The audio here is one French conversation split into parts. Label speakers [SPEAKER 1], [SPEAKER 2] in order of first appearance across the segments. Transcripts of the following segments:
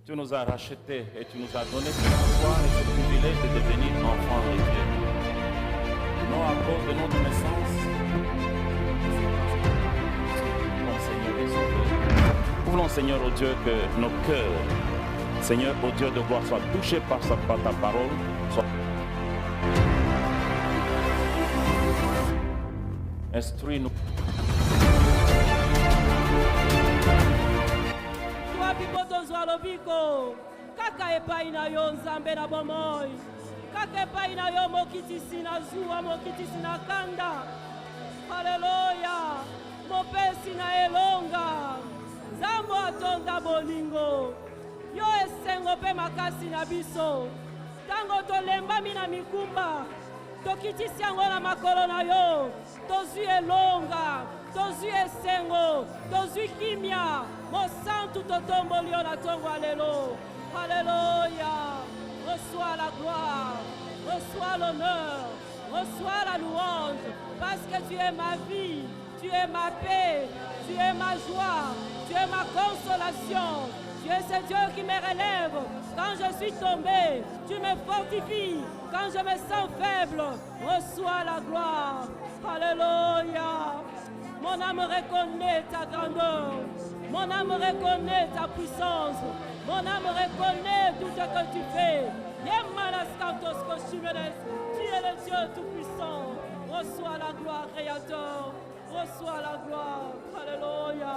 [SPEAKER 1] Tu nous as rachetés et tu nous as donné ce pouvoir et ce privilège de devenir enfants de Dieu. Non à cause de notre naissance, mon Seigneur et Sauveur. Nous voulons, Seigneur, au Dieu, que nos cœurs, Seigneur, au Dieu de gloire, soient touchés par ta parole. Instruis-nous.
[SPEAKER 2] Kaka epai na yo nzambe na bomoi, kaka epai na yo mokitisi na zuwa, mokitisi na kanda. Haleluya, mopesi na elonga, nzambo atonda bolingo, yo esengo pe makasi na biso. Tango tolembami na mikumba, tokitisi yango na makolo na yo, tozwi elonga, tozwi esengo, tozwi kimia, mosantu totomboli yo na tongo alelo. Alléluia, reçois la gloire, reçois l'honneur, reçois la louange, parce que tu es ma vie, tu es ma paix, tu es ma joie, tu es ma consolation. Tu es ce Dieu qui me relève quand je suis tombé, tu me fortifies quand je me sens faible. Reçois la gloire. Alléluia. Mon âme reconnaît ta grandeur, mon âme reconnaît ta puissance. Mon âme reconnaît tout ce que tu fais. Tu es le Dieu tout-puissant. Reçois la gloire, Créateur. Reçois la gloire. Alléluia.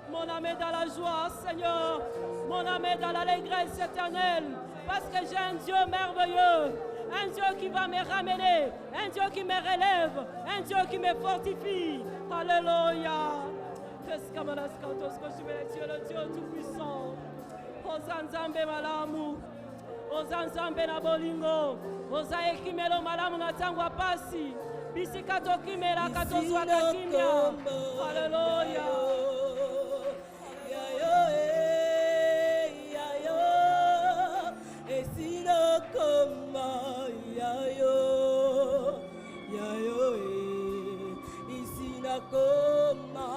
[SPEAKER 2] Mon âme est dans la joie, Seigneur. Mon âme est dans l'allégresse éternelle. Parce que j'ai un Dieu merveilleux. Un Dieu qui va me ramener. Un Dieu qui me relève. Un Dieu qui me fortifie. Alléluia. Le Dieu tout-puissant. Ozanzambe malamu, ozanzambe na bolingo, ozaekimelo malamu na tango pasi, bisika tokimela katozwa kimia. Haleluya. Esino koma yayo, yayo isina koma.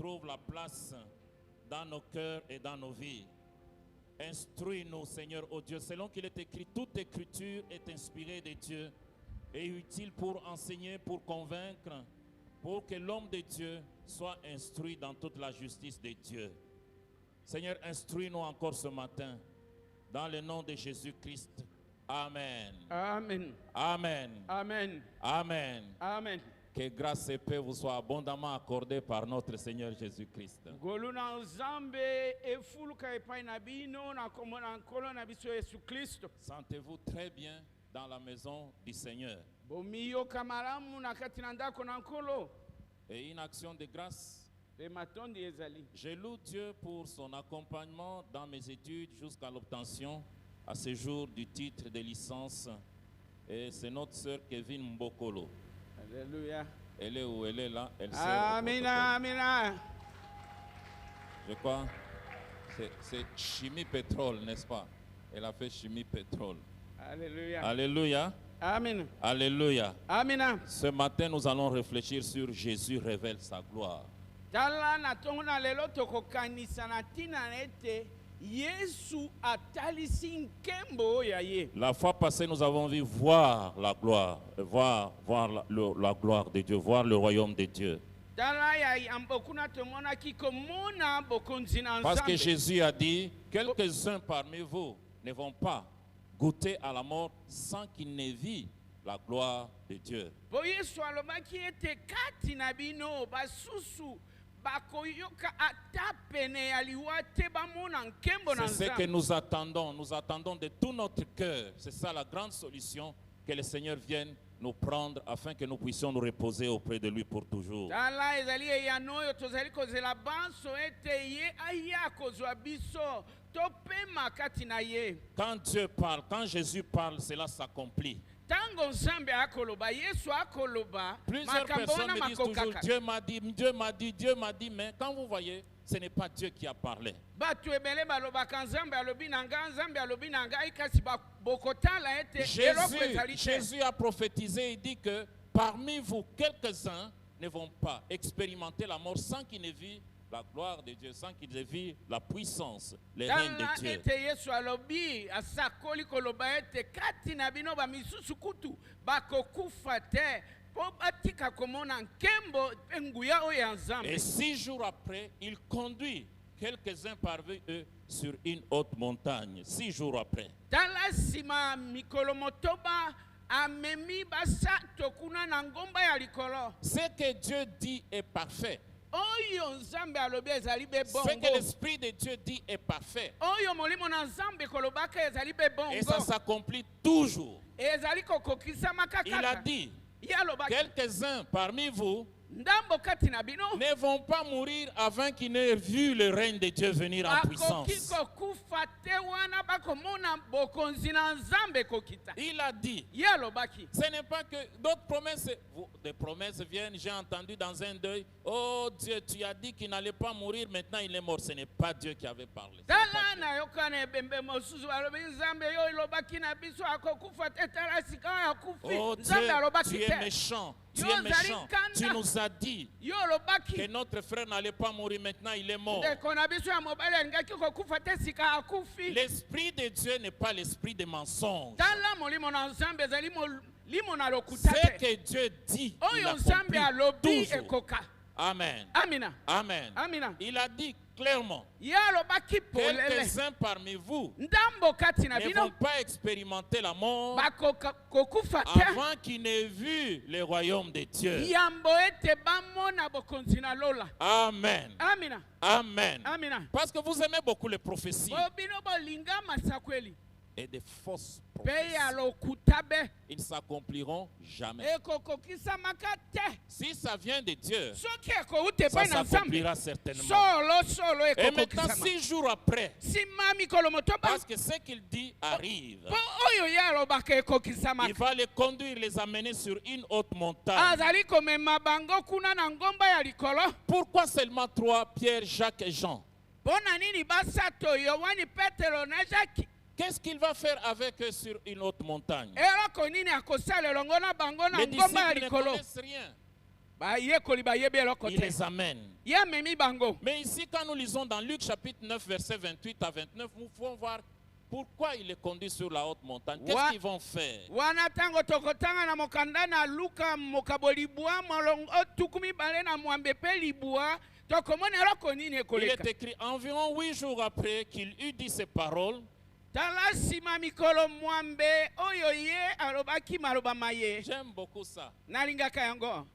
[SPEAKER 1] trouve la place dans nos cœurs et dans nos vies. Instruis-nous, Seigneur, ô Dieu, selon qu'il est écrit, toute écriture est inspirée de Dieu et utile pour enseigner, pour convaincre, pour que l'homme de Dieu soit instruit dans toute la justice de Dieu. Seigneur, instruis-nous encore ce matin, dans le nom de Jésus-Christ. Amen.
[SPEAKER 3] Amen.
[SPEAKER 1] Amen.
[SPEAKER 3] Amen.
[SPEAKER 1] Amen.
[SPEAKER 3] Amen.
[SPEAKER 1] Que grâce et paix vous soient abondamment accordées par notre Seigneur Jésus-Christ.
[SPEAKER 3] Goluna nzambe efuluka epai na bino na komona nkolo na biso Yesu Kristo.
[SPEAKER 1] Sentez-vous très bien dans la maison du Seigneur.
[SPEAKER 3] Bomiyoka malamu na kati na ndako na nkolo.
[SPEAKER 1] Et une action de grâce.
[SPEAKER 3] Le matondi ezali.
[SPEAKER 1] Je loue Dieu pour son accompagnement dans mes études jusqu'à l'obtention à ce jour du titre de licence. Et c'est notre sœur Kevin Mbokolo.
[SPEAKER 3] Alléluia.
[SPEAKER 1] Elle est où? Elle est là. Elle sert au
[SPEAKER 3] Amina,
[SPEAKER 1] protocole.
[SPEAKER 3] amina.
[SPEAKER 1] Je crois c'est chimie pétrole, n'est-ce pas? Elle a fait chimie pétrole.
[SPEAKER 3] Alléluia.
[SPEAKER 1] Alléluia.
[SPEAKER 3] Amen.
[SPEAKER 1] Alléluia.
[SPEAKER 3] Amina.
[SPEAKER 1] Ce matin, nous allons réfléchir sur Jésus révèle sa gloire.
[SPEAKER 3] Tala na tongona lelo tokokanisa na tina nete Yesu atalisi nkembo ya ye.
[SPEAKER 1] La fois passée, nous avons vu voir la gloire, voir la gloire de Dieu, voir le royaume de Dieu.
[SPEAKER 3] Tala ya ambokuna tomona kikomona bokonzi na
[SPEAKER 1] Parce que
[SPEAKER 3] nzambe.
[SPEAKER 1] Jésus a dit, quelques-uns parmi vous ne vont pas goûter à la mort sans qu'ils n'aient vu la gloire de Dieu.
[SPEAKER 3] Po Yesu alobaki ete kati na bino basusu bakoyoka ata pene ya liwa te bamona nkembo na
[SPEAKER 1] C'est ce que
[SPEAKER 3] nzambe.
[SPEAKER 1] nous attendons de tout notre cœur. C'est ça la grande solution, que le Seigneur vienne nous prendre afin que nous puissions nous reposer auprès de lui pour toujours.
[SPEAKER 3] Tala ezali eyano oyo tozali kozela banso ete ye aya kozwa biso topema kati na ye.
[SPEAKER 1] Quand Dieu parle, quand Jésus parle, cela s'accomplit.
[SPEAKER 3] Tango nzambe akoloba Yesu akoloba
[SPEAKER 1] Plusieurs
[SPEAKER 3] makambo
[SPEAKER 1] personnes
[SPEAKER 3] wana
[SPEAKER 1] me disent toujours,
[SPEAKER 3] makokaka.
[SPEAKER 1] Dieu m'a dit, Dieu m'a dit, Dieu m'a dit, mais quand vous voyez, ce n'est pas Dieu qui a parlé.
[SPEAKER 3] Batu ebele balobaka nzambe alobi na nga nzambe alobi na ngai kasi bokotala ete eloko ezali te.
[SPEAKER 1] Jésus a prophétisé, il dit que parmi vous, quelques-uns ne vont pas expérimenter la mort sans qu'ils n'aient vu la gloire de Dieu, sans qu'ils aient vu la puissance, le règne
[SPEAKER 3] Tala
[SPEAKER 1] de Dieu.
[SPEAKER 3] ete Yesu alobi asakoli koloba ete kati na bino bamisusu kutu bakokufa te po batika komona nkembo mpe nguya oyo ya
[SPEAKER 1] Et
[SPEAKER 3] nzambe.
[SPEAKER 1] 6 jours après, il conduit quelques-uns parmi eux sur une haute montagne. 6 jours après.
[SPEAKER 3] Tala nsima mikolo motoba amemi basato kuna na ngomba ya likolo.
[SPEAKER 1] Ce que Dieu dit est parfait.
[SPEAKER 3] Oyo nzambe alobi ezali be
[SPEAKER 1] Ce
[SPEAKER 3] bongo.
[SPEAKER 1] que l'Esprit de Dieu dit est parfait.
[SPEAKER 3] Oyo molimo na nzambe kolobaka ezali be
[SPEAKER 1] Et ça
[SPEAKER 3] bongo.
[SPEAKER 1] s'accomplit toujours.
[SPEAKER 3] Ezali kokokisama
[SPEAKER 1] Il a
[SPEAKER 3] kaka.
[SPEAKER 1] dit,
[SPEAKER 3] Ye alobaki
[SPEAKER 1] quelques-uns parmi vous
[SPEAKER 3] ndambo kati na bino
[SPEAKER 1] ne vont pas mourir avant qu'ils n'aient vu le règne de Dieu venir en
[SPEAKER 3] bakoki
[SPEAKER 1] puissance.
[SPEAKER 3] kokufa te wana bakomona bokonzi na nzambe kokita.
[SPEAKER 1] Il a dit,
[SPEAKER 3] Ye alobaki
[SPEAKER 1] ce n'est pas que d'autres promesses, des promesses viennent, j'ai entendu dans un deuil, oh Dieu, tu as dit qu'il n'allait pas mourir, maintenant il est mort. Ce n'est pas Dieu qui avait parlé. Ce n'est pas
[SPEAKER 3] tala
[SPEAKER 1] Dieu.
[SPEAKER 3] nayokana ebembe mosusu alobi nzambe yo elobaki na biso akokufa te tala sika oyo akufi
[SPEAKER 1] Oh Dieu,
[SPEAKER 3] nzambe alobaki
[SPEAKER 1] tu es
[SPEAKER 3] te.
[SPEAKER 1] méchant, tu
[SPEAKER 3] Yo
[SPEAKER 1] es
[SPEAKER 3] zali
[SPEAKER 1] méchant.
[SPEAKER 3] kanda.
[SPEAKER 1] Tu nous as dit
[SPEAKER 3] Yo
[SPEAKER 1] que
[SPEAKER 3] olobaki
[SPEAKER 1] notre frère n'allait pas mourir, maintenant il est mort.
[SPEAKER 3] ndeko na biso ya mobali alingaki kokufa te sika akufi.
[SPEAKER 1] L'esprit de Dieu n'est pas l'esprit de mensonge.
[SPEAKER 3] Tala molimo na nzambe ezali molimo na lokuta
[SPEAKER 1] Ce
[SPEAKER 3] te.
[SPEAKER 1] que Dieu dit, il
[SPEAKER 3] Oyo nzambe
[SPEAKER 1] accomplit
[SPEAKER 3] alobi
[SPEAKER 1] toujours.
[SPEAKER 3] ekoka.
[SPEAKER 1] Amen.
[SPEAKER 3] Amina.
[SPEAKER 1] Amen.
[SPEAKER 3] Amina.
[SPEAKER 1] Il a dit clairement,
[SPEAKER 3] Ye alobaki polele
[SPEAKER 1] quelques-uns parmi vous
[SPEAKER 3] ndambo kati na
[SPEAKER 1] ne
[SPEAKER 3] bino
[SPEAKER 1] vont pas expérimenter la mort
[SPEAKER 3] bakokufa te
[SPEAKER 1] avant qu'ils n'aient vu le royaume de Dieu.
[SPEAKER 3] yambo ete bamona bokonzi na lola.
[SPEAKER 1] Amen.
[SPEAKER 3] Amina.
[SPEAKER 1] Amen.
[SPEAKER 3] Amina.
[SPEAKER 1] Parce que vous aimez beaucoup les prophéties
[SPEAKER 3] Bo bino bolinga masakweli
[SPEAKER 1] et des fausses
[SPEAKER 3] mpe ya
[SPEAKER 1] prophéties.
[SPEAKER 3] lokuta be
[SPEAKER 1] Ils ne s'accompliront jamais.
[SPEAKER 3] ekokokisamaka te
[SPEAKER 1] Si ça vient de Dieu,
[SPEAKER 3] soki ekouta
[SPEAKER 1] ça
[SPEAKER 3] epai na nzambe
[SPEAKER 1] s'accomplira certainement.
[SPEAKER 3] solo
[SPEAKER 1] Et maintenant,
[SPEAKER 3] ekokokisama
[SPEAKER 1] 6 jours après,
[SPEAKER 3] nsima mikolo motoba
[SPEAKER 1] parce que ce qu'il dit arrive,
[SPEAKER 3] mpo oyo ye alobaka
[SPEAKER 1] il
[SPEAKER 3] ekokisamaka
[SPEAKER 1] va les conduire, les amener sur une haute montagne.
[SPEAKER 3] azali komema bango kuna na ngomba ya likolo.
[SPEAKER 1] Pourquoi seulement 3, Pierre, Jacques et Jean?
[SPEAKER 3] Mpo na nini basato yohani petero na jaki
[SPEAKER 1] Qu'est-ce qu'il va faire avec eux sur une haute montagne?
[SPEAKER 3] eloko nini akosala elongo na bango na
[SPEAKER 1] Les
[SPEAKER 3] ngomba ya
[SPEAKER 1] disciples ne
[SPEAKER 3] likolo.
[SPEAKER 1] connaissent rien.
[SPEAKER 3] bayekoli bayebi eloko
[SPEAKER 1] Il
[SPEAKER 3] te
[SPEAKER 1] les amène.
[SPEAKER 3] ye amemi bango.
[SPEAKER 1] Mais ici, quand nous lisons dans Luc chapitre 9, verset 28 à 29, nous pouvons voir pourquoi il les conduit sur la haute montagne. Qu'est-ce qu'ils vont faire?
[SPEAKER 3] Wana tango tokotanga na mokanda na Luka mokaboli bwa molongo tukumi bale na mwambe pe libwa tokomona eloko nini
[SPEAKER 1] Il
[SPEAKER 3] ekoleka.
[SPEAKER 1] est écrit environ 8 jours après qu'il eut dit ces paroles.
[SPEAKER 3] Tala sima mikolo mwambe oyo ye alobaki maloba maye.
[SPEAKER 1] J'aime beaucoup ça.
[SPEAKER 3] Nalingaka yango.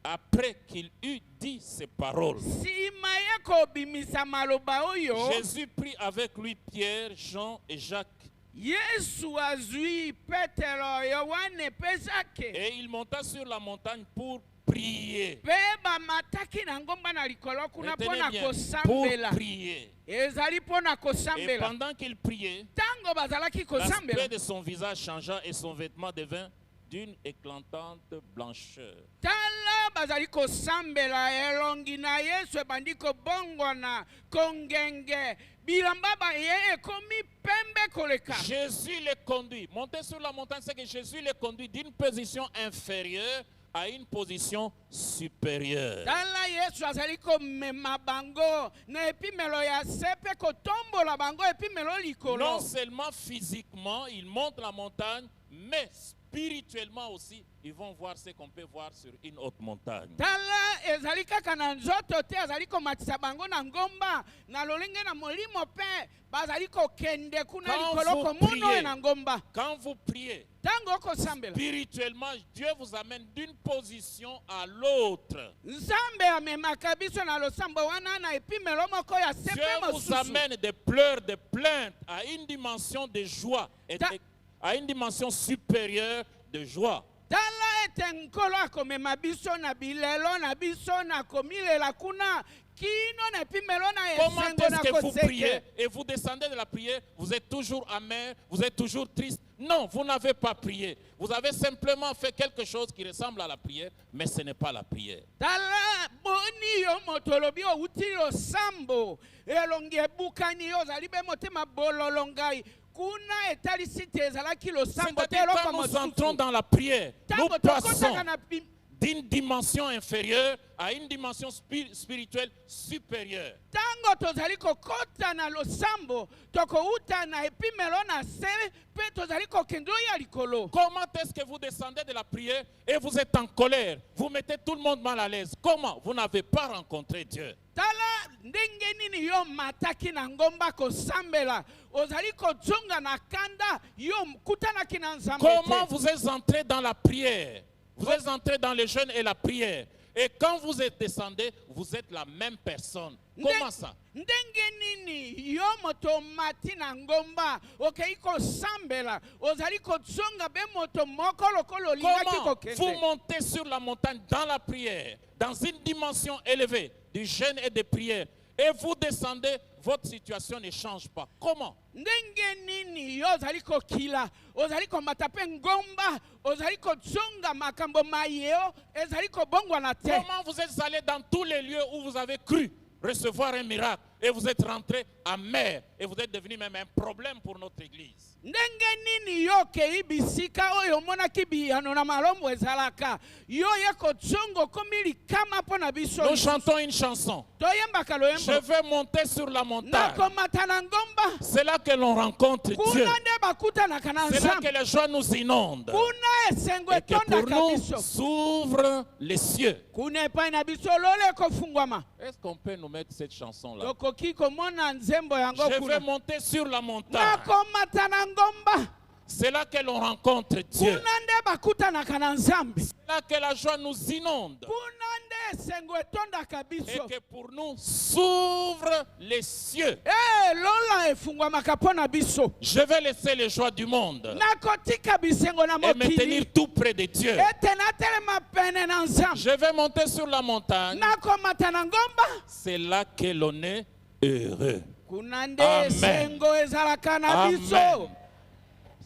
[SPEAKER 1] Après qu'il eut dit ces paroles,
[SPEAKER 3] Sima ye kobimisa maloba oyo.
[SPEAKER 1] Jésus prit avec lui Pierre, Jean et Jacques.
[SPEAKER 3] Yesu azui Petero Yohane pe Jacques.
[SPEAKER 1] Et il monta sur la montagne pour prier.
[SPEAKER 3] Pe bamataki na ngomba na likolo kuna
[SPEAKER 1] Retenez
[SPEAKER 3] pona
[SPEAKER 1] bien, pour
[SPEAKER 3] kosambela.
[SPEAKER 1] prier.
[SPEAKER 3] Ezali pona
[SPEAKER 1] Et
[SPEAKER 3] kosambela.
[SPEAKER 1] pendant qu'il priait,
[SPEAKER 3] Tango bazalaki kosambela.
[SPEAKER 1] l'aspect de son visage changea et son vêtement devint d'une éclatante blancheur.
[SPEAKER 3] Tala bazali kosambela elongi na Yesu ebandi kobongwana kongenge bilamba ba ye ekomi pembe koleka.
[SPEAKER 1] Jésus les conduit. Monter sur la montagne, c'est que Jésus les conduit d'une position inférieure à une position supérieure.
[SPEAKER 3] Tala Yesu azali komema bango na epimelo ya sepe kotombola bango epimelo likolo.
[SPEAKER 1] Non seulement physiquement, ils montent la montagne, mais spirituellement aussi, ils vont voir ce qu'on peut voir sur une haute montagne.
[SPEAKER 3] Tala ezali kaka na nzoto te azali komatisa bango na ngomba na lolenge na molimo pe bazali kokende kuna
[SPEAKER 1] Quand
[SPEAKER 3] likolo
[SPEAKER 1] vous
[SPEAKER 3] komono
[SPEAKER 1] priez,
[SPEAKER 3] na ngomba.
[SPEAKER 1] Quand vous priez,
[SPEAKER 3] Tango kosambela.
[SPEAKER 1] spirituellement, Dieu vous amène d'une position à l'autre.
[SPEAKER 3] Nzambe amemaka biso na losambo wana na epimelo moko ya
[SPEAKER 1] Dieu
[SPEAKER 3] sepe
[SPEAKER 1] vous
[SPEAKER 3] mosusu.
[SPEAKER 1] amène des pleurs, des plaintes à une dimension de joie, à une dimension supérieure de joie.
[SPEAKER 3] Tala ete nkolo akomema biso na bilelo na biso na komilela kuna kino na epimelo na
[SPEAKER 1] Comment
[SPEAKER 3] esengo
[SPEAKER 1] est-ce
[SPEAKER 3] na
[SPEAKER 1] que vous
[SPEAKER 3] koseke.
[SPEAKER 1] priez et vous descendez de la prière, vous êtes toujours amer, vous êtes toujours triste? Non, vous n'avez pas prié. Vous avez simplement fait quelque chose qui ressemble à la prière, mais ce n'est pas la prière.
[SPEAKER 3] Tala boni yo motolobi outi losambo elongi ebukani yo zali be motema bololongai kuna etali site ezalaki losambo te
[SPEAKER 1] C'est-à-dire
[SPEAKER 3] eloko
[SPEAKER 1] quand nous entrons
[SPEAKER 3] mosusu.
[SPEAKER 1] dans la prière, nous
[SPEAKER 3] Tango
[SPEAKER 1] passons
[SPEAKER 3] tokotaka na
[SPEAKER 1] d'une dimension inférieure à une dimension spirituelle supérieure.
[SPEAKER 3] Tango tozali kokota na losambo tokouta na epimelo na se pe tozali kokendo ya likolo.
[SPEAKER 1] Comment est-ce que vous descendez de la prière et vous êtes en colère? Vous mettez tout le monde mal à l'aise. Comment? Vous n'avez pas rencontré Dieu.
[SPEAKER 3] Tala ndenge nini yo mataki na ngomba kosambela ozali kozonga na kanda yo kutanaki na nzambe
[SPEAKER 1] Comment
[SPEAKER 3] te.
[SPEAKER 1] vous êtes entré dans la prière? Vous êtes entré dans le jeûne et la prière. Et quand vous êtes descendu, vous êtes la même personne. Comment ça?
[SPEAKER 3] Ndenge nini yo moto mati na ngomba okei kosambela ozali kozonga be moto moko lokolo lingaki
[SPEAKER 1] Comment vous
[SPEAKER 3] kokende.
[SPEAKER 1] montez sur la montagne dans la prière, dans une dimension élevée du jeûne et de prière, et vous descendez, votre situation ne change pas. Comment?
[SPEAKER 3] Ndenge nini yo ozali kokila ozali komata pe ngomba ozali kozonga makambo mayeo ezali kobongwana te.
[SPEAKER 1] Comment vous êtes allé dans tous les lieux où vous avez cru recevoir un miracle et vous êtes rentré amer et vous êtes devenu même un problème pour notre église?
[SPEAKER 3] Ndenge nini yo kei bisika oyo monaki biyano na malombo ezalaka yo ye kozongo komi likama mpo na biso.
[SPEAKER 1] Nous chantons une chanson.
[SPEAKER 3] Toyembaka
[SPEAKER 1] Je
[SPEAKER 3] loyembo
[SPEAKER 1] vais monter sur la montagne.
[SPEAKER 3] nakomata na ngomba
[SPEAKER 1] C'est là que l'on rencontre Dieu.
[SPEAKER 3] kuna nde bakutanaka na
[SPEAKER 1] C'est là
[SPEAKER 3] nzambe
[SPEAKER 1] que les joies nous inondent.
[SPEAKER 3] kuna esengo
[SPEAKER 1] Et que pour
[SPEAKER 3] etondaka
[SPEAKER 1] nous
[SPEAKER 3] biso
[SPEAKER 1] s'ouvrent les cieux.
[SPEAKER 3] kuna epai na biso lolo ekofungwama.
[SPEAKER 1] Est-ce qu'on peut nous mettre cette chanson-là?
[SPEAKER 3] Tokoki komona nzembo yango
[SPEAKER 1] Je vais
[SPEAKER 3] kuna
[SPEAKER 1] monter sur la montagne.
[SPEAKER 3] nakomata na ngomba
[SPEAKER 1] C'est là que l'on rencontre Dieu.
[SPEAKER 3] kuna nde bakutanaka na nzambe
[SPEAKER 1] C'est là que la joie nous inonde.
[SPEAKER 3] kuna nde esengo etondaka
[SPEAKER 1] Et
[SPEAKER 3] biso.
[SPEAKER 1] que pour nous s'ouvrent les cieux.
[SPEAKER 3] Lola efungwamaka mpo na biso
[SPEAKER 1] Je vais laisser les joies du monde
[SPEAKER 3] nakotika bisengo na
[SPEAKER 1] et me
[SPEAKER 3] mokili
[SPEAKER 1] tenir tout près de Dieu.
[SPEAKER 3] ete natelema pene na nzambe
[SPEAKER 1] Je vais monter sur la montagne.
[SPEAKER 3] nakomata na ngomba
[SPEAKER 1] C'est là que l'on est heureux.
[SPEAKER 3] kuna nde
[SPEAKER 1] Amen.
[SPEAKER 3] esengo ezalaka na biso.
[SPEAKER 1] Amen.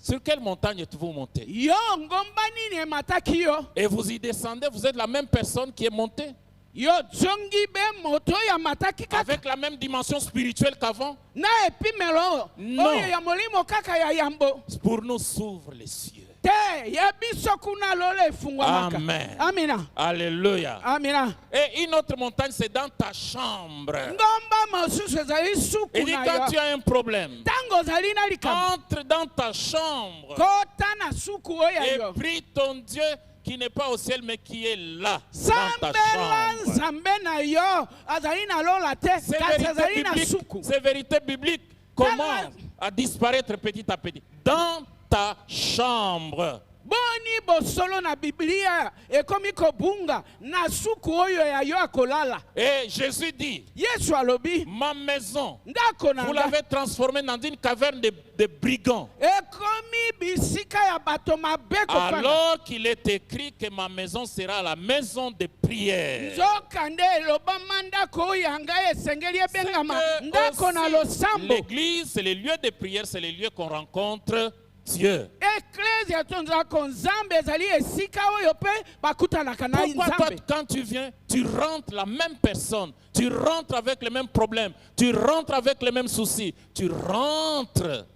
[SPEAKER 1] Sur quelle montagne êtes-vous monté?
[SPEAKER 3] Yo ngomba nini emataki yo
[SPEAKER 1] Et vous y descendez, vous êtes la même personne qui est montée,
[SPEAKER 3] yo zongi be moto ya mataki kaka
[SPEAKER 1] avec la même dimension spirituelle qu'avant.
[SPEAKER 3] na epimelo
[SPEAKER 1] Non.
[SPEAKER 3] oyo ya molimo kaka ya yambo.
[SPEAKER 1] Pour nous s'ouvrent les cieux.
[SPEAKER 3] te ya biso kuna lolo efungwamaka.
[SPEAKER 1] Amen.
[SPEAKER 3] Amina.
[SPEAKER 1] Alléluia.
[SPEAKER 3] Amina.
[SPEAKER 1] Et une autre montagne, c'est dans ta chambre.
[SPEAKER 3] Ngomba mosusu ezali suku
[SPEAKER 1] Il dit
[SPEAKER 3] na
[SPEAKER 1] quand
[SPEAKER 3] yo.
[SPEAKER 1] tu as un problème,
[SPEAKER 3] Tango ozali na likambo.
[SPEAKER 1] entre dans ta chambre
[SPEAKER 3] Kota na suku oyo
[SPEAKER 1] et
[SPEAKER 3] yo.
[SPEAKER 1] prie ton Dieu qui n'est pas au ciel mais qui est là dans ta
[SPEAKER 3] Sambela
[SPEAKER 1] chambre.
[SPEAKER 3] nzambe na yo azali na lola te
[SPEAKER 1] C'est
[SPEAKER 3] kasi
[SPEAKER 1] vérité
[SPEAKER 3] azali na
[SPEAKER 1] biblique.
[SPEAKER 3] suku.
[SPEAKER 1] C'est vérité biblique. Comment à disparaître petit à petit dans ta chambre.
[SPEAKER 3] Boni bosolo na Biblia ekomi kobunga na suku oyo ya yo akolala.
[SPEAKER 1] Et Jésus dit,
[SPEAKER 3] Yesu alobi
[SPEAKER 1] ma maison,
[SPEAKER 3] ndako na
[SPEAKER 1] vous
[SPEAKER 3] nga
[SPEAKER 1] l'avez transformée dans une caverne de brigands.
[SPEAKER 3] ekomi bisika ya bato mabe kofanda.
[SPEAKER 1] Alors qu'il est écrit que ma maison sera la maison de prière.
[SPEAKER 3] Nzokande elobama ndako oyo ya ngai esengeli
[SPEAKER 1] C'est
[SPEAKER 3] ebengama
[SPEAKER 1] que
[SPEAKER 3] ndako na
[SPEAKER 1] aussi,
[SPEAKER 3] losambo.
[SPEAKER 1] l'église, c'est les lieux de prière, c'est les lieux qu'on rencontre Dieu.
[SPEAKER 3] Ecclesia tonzako nzambe ezali esika oyo pe bakutanaka na
[SPEAKER 1] Pourquoi toi,
[SPEAKER 3] nzambe.
[SPEAKER 1] quand tu viens, tu rentres la même personne, tu rentres avec les mêmes problèmes, tu rentres avec les mêmes soucis, tu rentres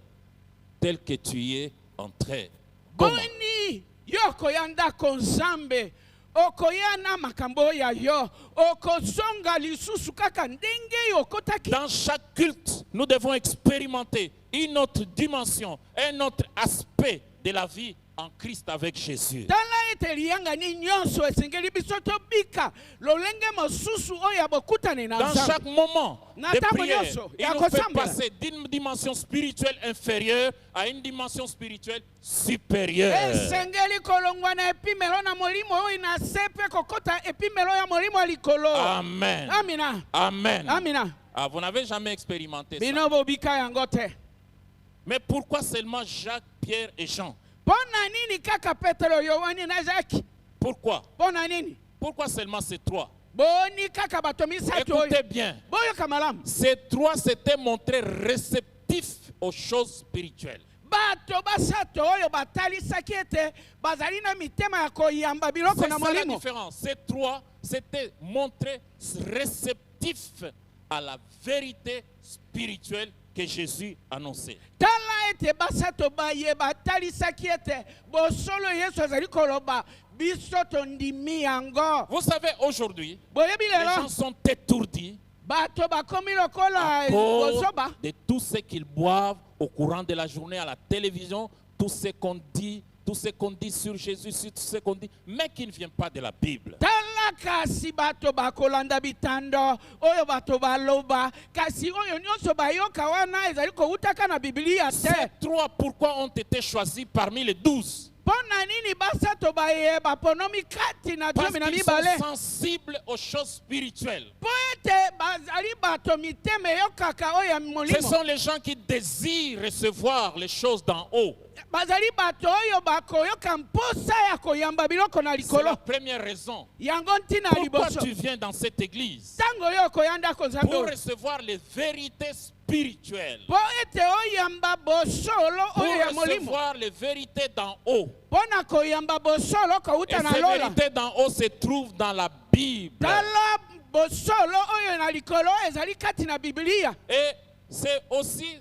[SPEAKER 1] tel que tu es entré. Comment?
[SPEAKER 3] Boni yokoya ndako nzambe okoya na makambo ya yo okozonga lisusu kaka ndenge okotaki.
[SPEAKER 1] Dans chaque culte, nous devons expérimenter une autre dimension, un autre aspect de la vie en Christ avec Jésus.
[SPEAKER 3] Tala ete liyangani nyonso esengeli biso tobika lolenge mosusu oyo bokutane na
[SPEAKER 1] Dans
[SPEAKER 3] nzambe.
[SPEAKER 1] chaque moment de
[SPEAKER 3] Natapo
[SPEAKER 1] prière,
[SPEAKER 3] nyonso,
[SPEAKER 1] il
[SPEAKER 3] ya
[SPEAKER 1] nous fait
[SPEAKER 3] kosambola.
[SPEAKER 1] passer d'une dimension spirituelle inférieure à une dimension spirituelle supérieure.
[SPEAKER 3] Esengeli kolongwa na epimelo na molimo oyo na sepe kokota epimelo ya molimo ya likolo.
[SPEAKER 1] Amen.
[SPEAKER 3] Amina.
[SPEAKER 1] Amen.
[SPEAKER 3] Amina.
[SPEAKER 1] Ah, vous n'avez jamais expérimenté ça.
[SPEAKER 3] Bino bobika yango te.
[SPEAKER 1] Mais pourquoi seulement Jacques, Pierre et Jean?
[SPEAKER 3] Pona nini kaka Petro, Yohani na Jacques?
[SPEAKER 1] Pourquoi?
[SPEAKER 3] Pona nini?
[SPEAKER 1] Pourquoi seulement ces trois?
[SPEAKER 3] Boni kaka bato misato oyo.
[SPEAKER 1] Écoutez bien.
[SPEAKER 3] Boyo kamalam.
[SPEAKER 1] Ces trois s'étaient montrés réceptifs aux choses spirituelles.
[SPEAKER 3] Bato basato oyo batalisaki ete bazali na mitema ya koyamba biloko
[SPEAKER 1] C'est
[SPEAKER 3] na
[SPEAKER 1] ça la
[SPEAKER 3] molimo.
[SPEAKER 1] différence. Ces trois s'étaient montrés réceptifs à la vérité spirituelle que Jésus annonçait.
[SPEAKER 3] Tala ete basato baye batalisaki ete bosolo Yesu azali koloba biso tondimi yango.
[SPEAKER 1] Vous savez, aujourd'hui,
[SPEAKER 3] Boyebi
[SPEAKER 1] les gens
[SPEAKER 3] lelo
[SPEAKER 1] sont étourdis
[SPEAKER 3] bato bakomi lokola
[SPEAKER 1] à cause
[SPEAKER 3] bosoba.
[SPEAKER 1] de tout ce qu'ils boivent au courant de la journée à la télévision, tout ce qu'on dit sur Jésus, sur tout ce qu'on dit, mais qui ne vient pas de la Bible.
[SPEAKER 3] Tala kasi bato bakolanda bitando oyo bato baloba kasi oyo nyonso bayoka wana ezali koutaka na Biblia te.
[SPEAKER 1] Ces trois, pourquoi ont été choisis parmi les 12?
[SPEAKER 3] Pona nini basato baye baponomi kati na
[SPEAKER 1] Parce
[SPEAKER 3] jomi na
[SPEAKER 1] qu'ils sont
[SPEAKER 3] mibale.
[SPEAKER 1] sensibles aux choses spirituelles.
[SPEAKER 3] Po ete bazali bato miteme yokaka oyo ya
[SPEAKER 1] Ce
[SPEAKER 3] molimo.
[SPEAKER 1] sont les gens qui désirent recevoir les choses d'en haut.
[SPEAKER 3] Bazali bato oyo bakoyoka mposa ya koyamba biloko na
[SPEAKER 1] C'est
[SPEAKER 3] likolo.
[SPEAKER 1] la première raison.
[SPEAKER 3] Yango ntina
[SPEAKER 1] Pourquoi
[SPEAKER 3] liboso.
[SPEAKER 1] tu viens dans cette église?
[SPEAKER 3] Tango yo koyanda ko nzambe
[SPEAKER 1] Pour
[SPEAKER 3] oyo.
[SPEAKER 1] recevoir les vérités spirituelles.
[SPEAKER 3] Po ete oyamba bosolo
[SPEAKER 1] Pour
[SPEAKER 3] oyo ya molimo.
[SPEAKER 1] recevoir les vérités d'en haut.
[SPEAKER 3] Pona koyamba bosolo
[SPEAKER 1] Et
[SPEAKER 3] kouta na
[SPEAKER 1] ces
[SPEAKER 3] lola.
[SPEAKER 1] vérités d'en haut se trouvent dans la Bible.
[SPEAKER 3] Tala bosolo oyo na likolo ezali kati na Biblia.
[SPEAKER 1] Et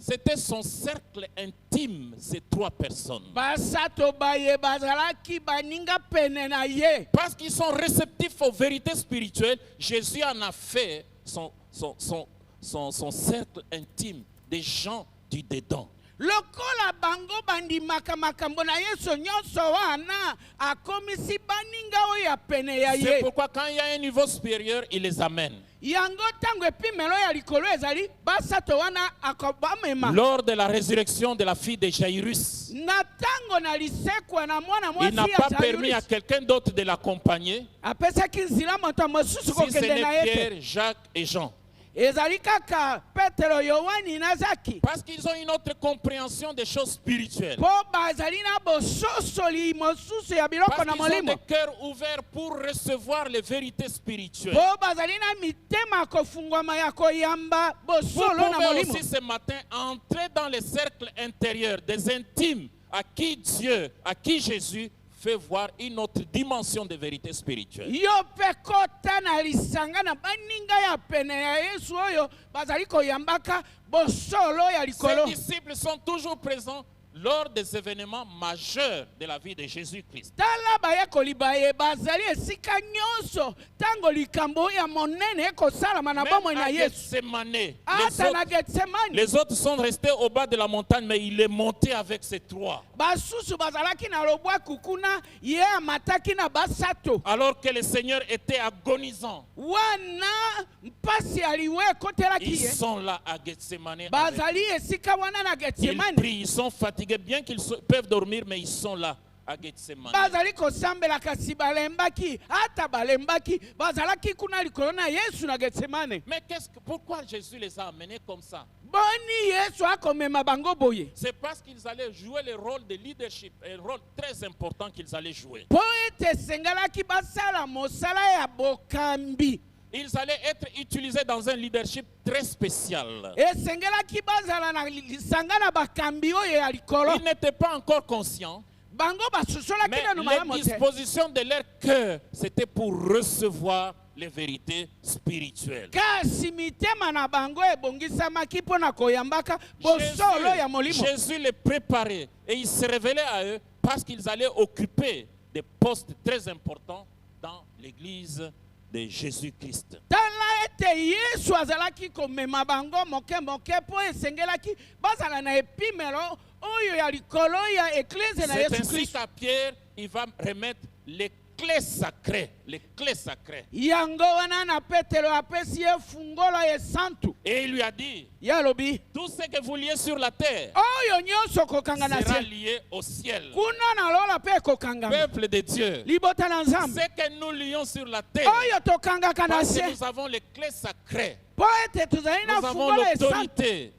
[SPEAKER 1] c'était son cercle intime, ces trois personnes.
[SPEAKER 3] Basato baye bazalaki baninga pene na ye.
[SPEAKER 1] Parce qu'ils sont réceptifs aux vérités spirituelles, Jésus en a fait son cercle intime, des gens du dedans.
[SPEAKER 3] Lokola bango bandimaka makambo na Yesu nyonso wana akomisi baninga oyo ya pene ya
[SPEAKER 1] C'est
[SPEAKER 3] ye.
[SPEAKER 1] pourquoi quand il y a un niveau supérieur, il les amène.
[SPEAKER 3] Yango tango epimelo ya likolo ezali basato wana akobamema.
[SPEAKER 1] Lors de la résurrection de la fille de Jairus,
[SPEAKER 3] Na tango na lisekwa na mwana
[SPEAKER 1] il n'a
[SPEAKER 3] mwasi
[SPEAKER 1] pas
[SPEAKER 3] ya
[SPEAKER 1] permis à
[SPEAKER 3] Jairus.
[SPEAKER 1] quelqu'un d'autre de l'accompagner,
[SPEAKER 3] Apesaki nzela moto mosusu
[SPEAKER 1] si ce
[SPEAKER 3] kokende na
[SPEAKER 1] n'est
[SPEAKER 3] ye te.
[SPEAKER 1] Pierre, Jacques et Jean.
[SPEAKER 3] Ezali kaka Petro, Yohani na Zaki.
[SPEAKER 1] Parce qu'ils ont une autre compréhension des choses spirituelles.
[SPEAKER 3] Po bazali na bososoli mosusu ya biloko
[SPEAKER 1] Parce
[SPEAKER 3] na
[SPEAKER 1] qu'ils ont
[SPEAKER 3] molimo.
[SPEAKER 1] des cœurs ouverts pour recevoir les vérités spirituelles.
[SPEAKER 3] Po bazali na mitema kofungwama ya koyamba
[SPEAKER 1] Vous
[SPEAKER 3] bosolo na
[SPEAKER 1] pouvez
[SPEAKER 3] molimo.
[SPEAKER 1] aussi ce matin entrer dans les cercles intérieurs des intimes à qui Dieu, à qui Jésus fait voir une autre dimension de vérité spirituelle.
[SPEAKER 3] Yo pe kota na lisanga na baninga ya pene ya Yesu oyo bazali koyambaka bosolo ya
[SPEAKER 1] Ces
[SPEAKER 3] likolo.
[SPEAKER 1] disciples sont toujours présents lors des événements majeurs de la vie de Jésus-Christ.
[SPEAKER 3] tala bayekoli baye bazali esika nyonso ntango likambo ya monene ekosalama na
[SPEAKER 1] Même
[SPEAKER 3] bomoi na
[SPEAKER 1] à
[SPEAKER 3] Yesu.
[SPEAKER 1] Gethsemane,
[SPEAKER 3] Ata na Getsemani
[SPEAKER 1] les autres sont restés au bas de la montagne, mais il est monté avec ses trois.
[SPEAKER 3] basusu bazalaki na lobwaku kuna ye amataki na basato
[SPEAKER 1] Alors que le Seigneur était agonisant,
[SPEAKER 3] wana mpasi aliwe ekotelaki
[SPEAKER 1] ils
[SPEAKER 3] ye
[SPEAKER 1] sont là à Gethsemane. avec-
[SPEAKER 3] bazali esika wana na
[SPEAKER 1] Ils
[SPEAKER 3] Getsemani
[SPEAKER 1] prient, ils sont fatigués, bien qu'ils peuvent dormir, mais ils sont là à Gethsemane.
[SPEAKER 3] bazali kosambela kasi balembaki ata balembaki bazalaki kuna likolo na Yesu na Getsemane.
[SPEAKER 1] Mais pourquoi Jésus les a amenés comme ça?
[SPEAKER 3] Boni Yesu akomema bango boye
[SPEAKER 1] C'est parce qu'ils allaient jouer le rôle de leadership, un rôle très important qu'ils allaient jouer.
[SPEAKER 3] po ete esengelaki basala mosala ya bokambi
[SPEAKER 1] Ils allaient être utilisés dans un leadership très spécial.
[SPEAKER 3] esengelaki bazala na lisanga na bakambi oyo ya likolo
[SPEAKER 1] Ils n'étaient pas encore conscients,
[SPEAKER 3] bango basusolaki
[SPEAKER 1] mais
[SPEAKER 3] nanu malamu
[SPEAKER 1] les
[SPEAKER 3] te
[SPEAKER 1] dispositions de leur cœur, c'était pour recevoir les vérités spirituelles.
[SPEAKER 3] kasi mitema na bango ebongisamaki mpo na koyambaka bosolo ya molimo.
[SPEAKER 1] Jésus les préparait et il se révélait à eux parce qu'ils allaient occuper des postes très importants dans l'église de Jésus-Christ.
[SPEAKER 3] tala ete Yesu azalaki komema bango moke moke mpo esengelaki bazala na epimelo oyo ya likolo ya eklese na
[SPEAKER 1] C'est
[SPEAKER 3] Yesu
[SPEAKER 1] ainsi
[SPEAKER 3] Kristo.
[SPEAKER 1] qu'à Pierre, il va remettre les clés sacrées. Les clés sacrées.
[SPEAKER 3] yango wana na Petelo apesi ye fungolo esantu
[SPEAKER 1] Et il lui a dit,
[SPEAKER 3] ye alobi
[SPEAKER 1] tout ce que vous liez sur la terre
[SPEAKER 3] oyo nyonso kokanga na
[SPEAKER 1] sera
[SPEAKER 3] se
[SPEAKER 1] lié au ciel.
[SPEAKER 3] kuna na lola mpe ekokangama
[SPEAKER 1] Peuple de Dieu,
[SPEAKER 3] libota na Nzambe
[SPEAKER 1] ce que nous lions sur la terre,
[SPEAKER 3] oyo tokangaka na
[SPEAKER 1] parce
[SPEAKER 3] se
[SPEAKER 1] que nous avons les clés sacrées,
[SPEAKER 3] mpo ete tozali na
[SPEAKER 1] nous avons
[SPEAKER 3] fungolo esantu
[SPEAKER 1] l'autorité,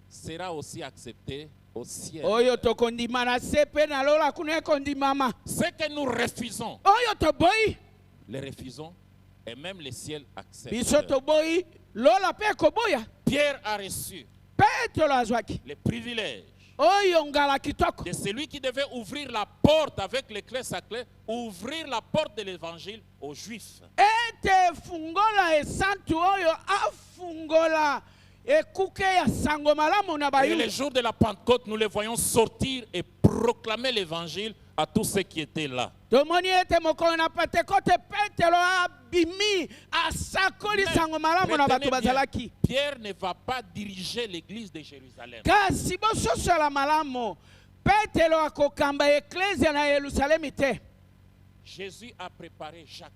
[SPEAKER 1] sera aussi accepté au ciel.
[SPEAKER 3] oyo tokondima na se mpe na lola kuna ekondimama
[SPEAKER 1] Ce que nous refusons,
[SPEAKER 3] oyo toboyi
[SPEAKER 1] les refusons, et même le ciel accepte.
[SPEAKER 3] biso toboyi lola mpe ekoboya.
[SPEAKER 1] Pierre a reçu
[SPEAKER 3] Petelo azwaki
[SPEAKER 1] le privilège
[SPEAKER 3] oyo ngala kitoko
[SPEAKER 1] de celui qui devait ouvrir la porte avec les clés sacrées, ouvrir la porte de l'évangile aux Juifs.
[SPEAKER 3] ete fungola esantu oyo afungola ekuke ya sango malamu na
[SPEAKER 1] Et le
[SPEAKER 3] bayuda.
[SPEAKER 1] jour de la Pentecôte, nous les voyons sortir et proclamer l'évangile à tous ceux qui étaient là.
[SPEAKER 3] tomoni ete mokolo na Pentekote Petelo abimi asakoli
[SPEAKER 1] Mais,
[SPEAKER 3] sango malamu na bato
[SPEAKER 1] retenez bien,
[SPEAKER 3] bazalaki
[SPEAKER 1] Pierre ne va pas diriger l'église de Jérusalem.
[SPEAKER 3] kasi bososola malamu Petelo akokamba eklesia na Yerusalemi te.
[SPEAKER 1] Jésus a préparé Jacques.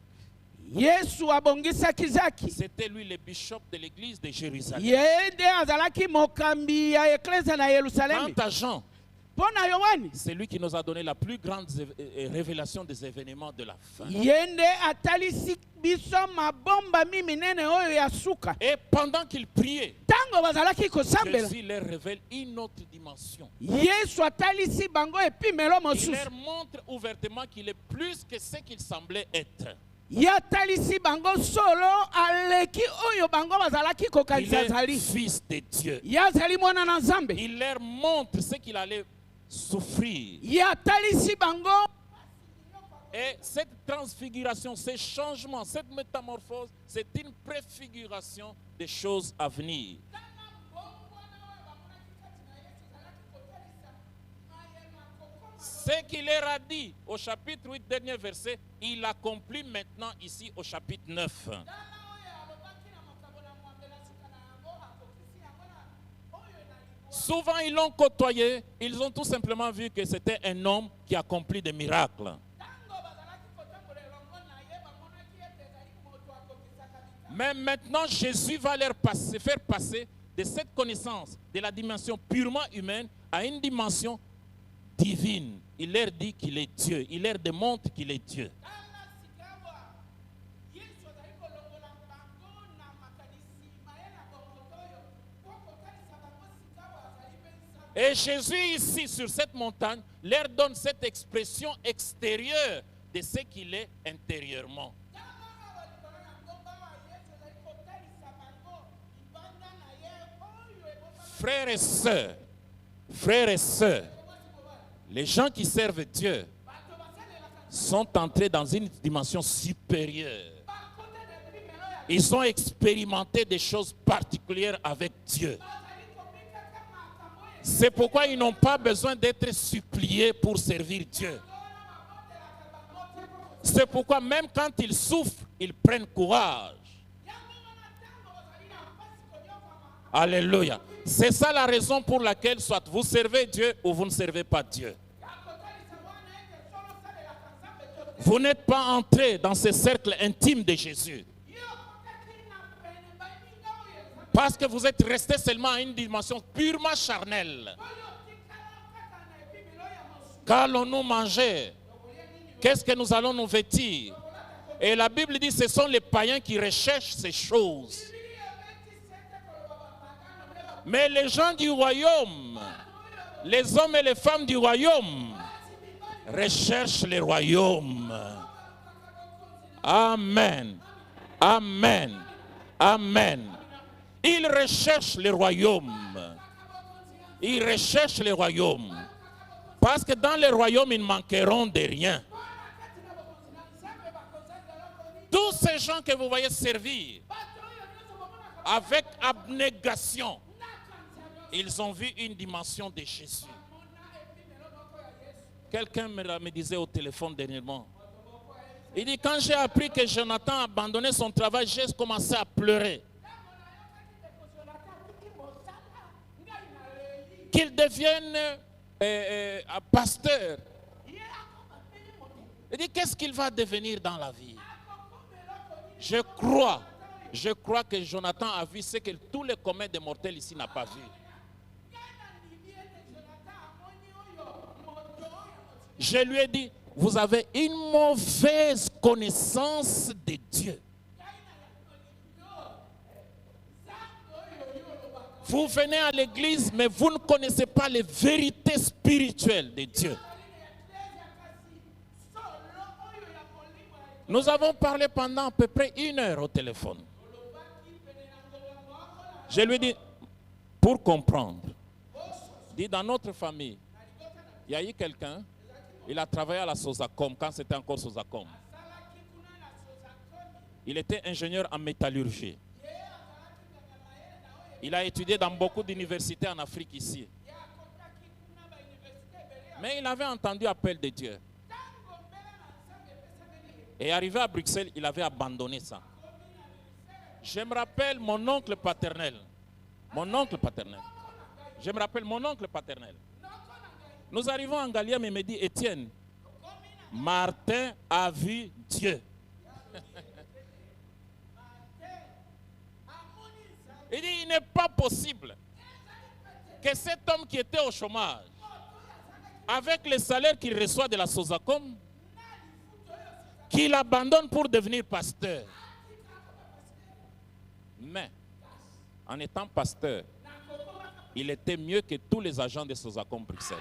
[SPEAKER 3] Yesu abongisaki Zaki
[SPEAKER 1] C'était lui le bishop de l'église de Jérusalem.
[SPEAKER 3] ye nde azalaki mokambi ya eklesia na Yerusalemi.
[SPEAKER 1] Quant à Jean,
[SPEAKER 3] Mpo na Yohani
[SPEAKER 1] c'est lui qui nous a donné la plus grande révélation des événements de la fin.
[SPEAKER 3] ye nde atalisi biso mabombami minene oyo ya suka.
[SPEAKER 1] Et pendant qu'il priait,
[SPEAKER 3] Ntango bazalaki kosambela
[SPEAKER 1] Jésus leur révèle une autre dimension.
[SPEAKER 3] Yesu atalisi bango epimelo
[SPEAKER 1] Il
[SPEAKER 3] mosusu.
[SPEAKER 1] leur montre ouvertement qu'il est plus que ce qu'il semblait être.
[SPEAKER 3] Ye atalisi bango solo aleki oyo bango bazalaki
[SPEAKER 1] Il
[SPEAKER 3] kokanisa
[SPEAKER 1] est
[SPEAKER 3] azali.
[SPEAKER 1] fils de Dieu.
[SPEAKER 3] Ye azali mwana na Nzambe.
[SPEAKER 1] Il leur montre ce qu'il allait souffrir.
[SPEAKER 3] Ye atalisi bango
[SPEAKER 1] Et cette transfiguration, ce changement, cette métamorphose, c'est une préfiguration des choses à venir. Ce qu'il leur a dit au chapitre 8, dernier verset, il accomplit maintenant ici au chapitre 9. Souvent, ils l'ont côtoyé, ils ont tout simplement vu que c'était un homme qui accomplit des miracles. Mais maintenant, Jésus va leur faire passer de cette connaissance de la dimension purement humaine à une dimension divine. Il leur dit qu'il est Dieu. Il leur démontre qu'il est Dieu. Et Jésus ici, sur cette montagne, leur donne cette expression extérieure de ce qu'il est intérieurement. Frères et sœurs, les gens qui servent Dieu sont entrés dans une dimension supérieure. Ils ont expérimenté des choses particulières avec Dieu. C'est pourquoi ils n'ont pas besoin d'être suppliés pour servir Dieu. C'est pourquoi même quand ils souffrent, ils prennent courage. Alléluia. C'est ça la raison pour laquelle soit vous servez Dieu ou vous ne servez pas Dieu. Vous n'êtes pas entré dans ce cercle intime de Jésus. Parce que vous êtes resté seulement à une dimension purement charnelle. Qu'allons-nous manger? Qu'est-ce que nous allons nous vêtir? Et la Bible dit que ce sont les païens qui recherchent ces choses. Mais les gens du royaume, les hommes et les femmes du royaume, recherchent le royaume. Amen. Amen. Amen. Ils recherchent le royaume. Ils recherchent le royaume. Parce que dans le royaume, ils ne manqueront de rien. Tous ces gens que vous voyez servir avec abnégation, ils ont vu une dimension de Jésus. Quelqu'un me disait au téléphone dernièrement. Il dit, quand j'ai appris que Jonathan a abandonné son travail, j'ai commencé à pleurer. Qu'il devienne pasteur. Il dit, qu'est-ce qu'il va devenir dans la vie? Je crois que Jonathan a vu ce que tous les communs des mortels ici n'ont pas vu. Je lui ai dit, vous avez une mauvaise connaissance de Dieu. Vous venez à l'église, mais vous ne connaissez pas les vérités spirituelles de Dieu. Nous avons parlé pendant à peu près 1 heure au téléphone. Je lui ai dit, pour comprendre, dit dans notre famille, il y a eu quelqu'un, il a travaillé à la Sosacom quand c'était encore Sosacom. Il était ingénieur en métallurgie. Il a étudié dans beaucoup d'universités en Afrique ici. Mais il avait entendu l'appel de Dieu. Et arrivé à Bruxelles, il avait abandonné ça. Je me rappelle mon oncle paternel. Mon oncle paternel. Je me rappelle mon oncle paternel. Nous arrivons en Galium et il me dit, Étienne, Martin a vu Dieu. Il dit, il n'est pas possible que cet homme qui était au chômage, avec les salaires qu'il reçoit de la Sosacom, qu'il abandonne pour devenir pasteur. Mais, en étant pasteur, il était mieux que tous les agents de Sosacom Bruxelles.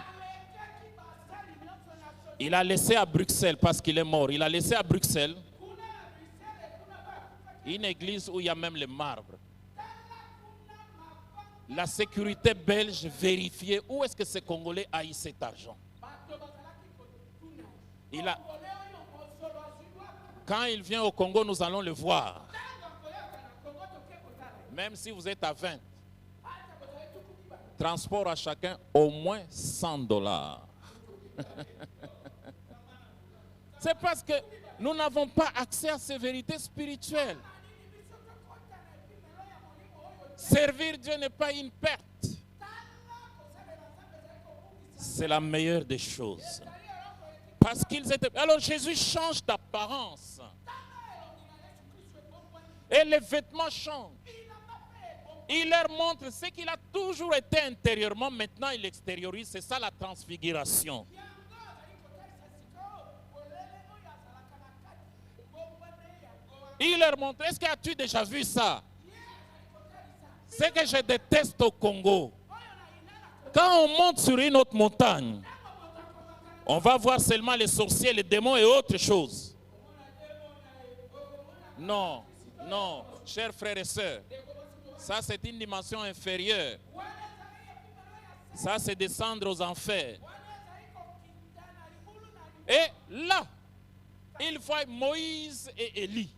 [SPEAKER 1] Il a laissé à Bruxelles, parce qu'il est mort, il a laissé à Bruxelles une église où il y a même le marbre. La sécurité belge vérifiait où est-ce que ces Congolais a eu cet argent. Quand il vient au Congo, nous allons le voir. Même si vous êtes à 20. Transport à chacun au moins $100. C'est parce que nous n'avons pas accès à ces vérités spirituelles. Servir Dieu n'est pas une perte. C'est la meilleure des choses. Parce qu'ils étaient... Alors Jésus change d'apparence. Et les vêtements changent. Il leur montre ce qu'il a toujours été intérieurement. Maintenant, il extériorise. C'est ça la transfiguration. Il leur montre. Est-ce que as-tu déjà vu ça? C'est que je déteste au Congo. Quand on monte sur une autre montagne, on va voir seulement les sorciers, les démons et autres choses. Non, non, chers frères et sœurs, ça c'est une dimension inférieure. Ça c'est descendre aux enfers. Et là, il voit Moïse et Élie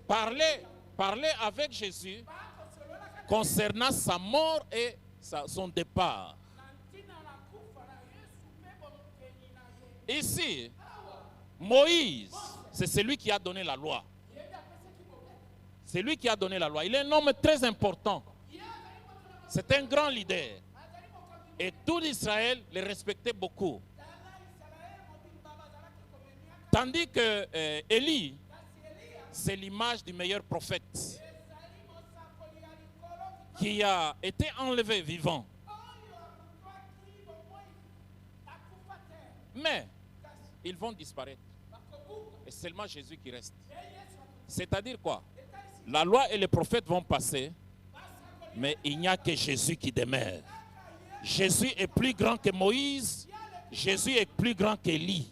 [SPEAKER 1] parler avec Jésus concernant sa mort et son départ. Ici, Moïse, c'est celui qui a donné la loi. C'est lui qui a donné la loi. Il est un homme très important. C'est un grand leader. Et tout Israël le respectait beaucoup. Tandis que Élie, c'est l'image du meilleur prophète qui a été enlevé vivant. Mais ils vont disparaître. Et seulement Jésus qui reste. C'est-à-dire quoi? La loi et les prophètes vont passer, mais il n'y a que Jésus qui demeure. Jésus est plus grand que Moïse. Jésus est plus grand qu'Élie.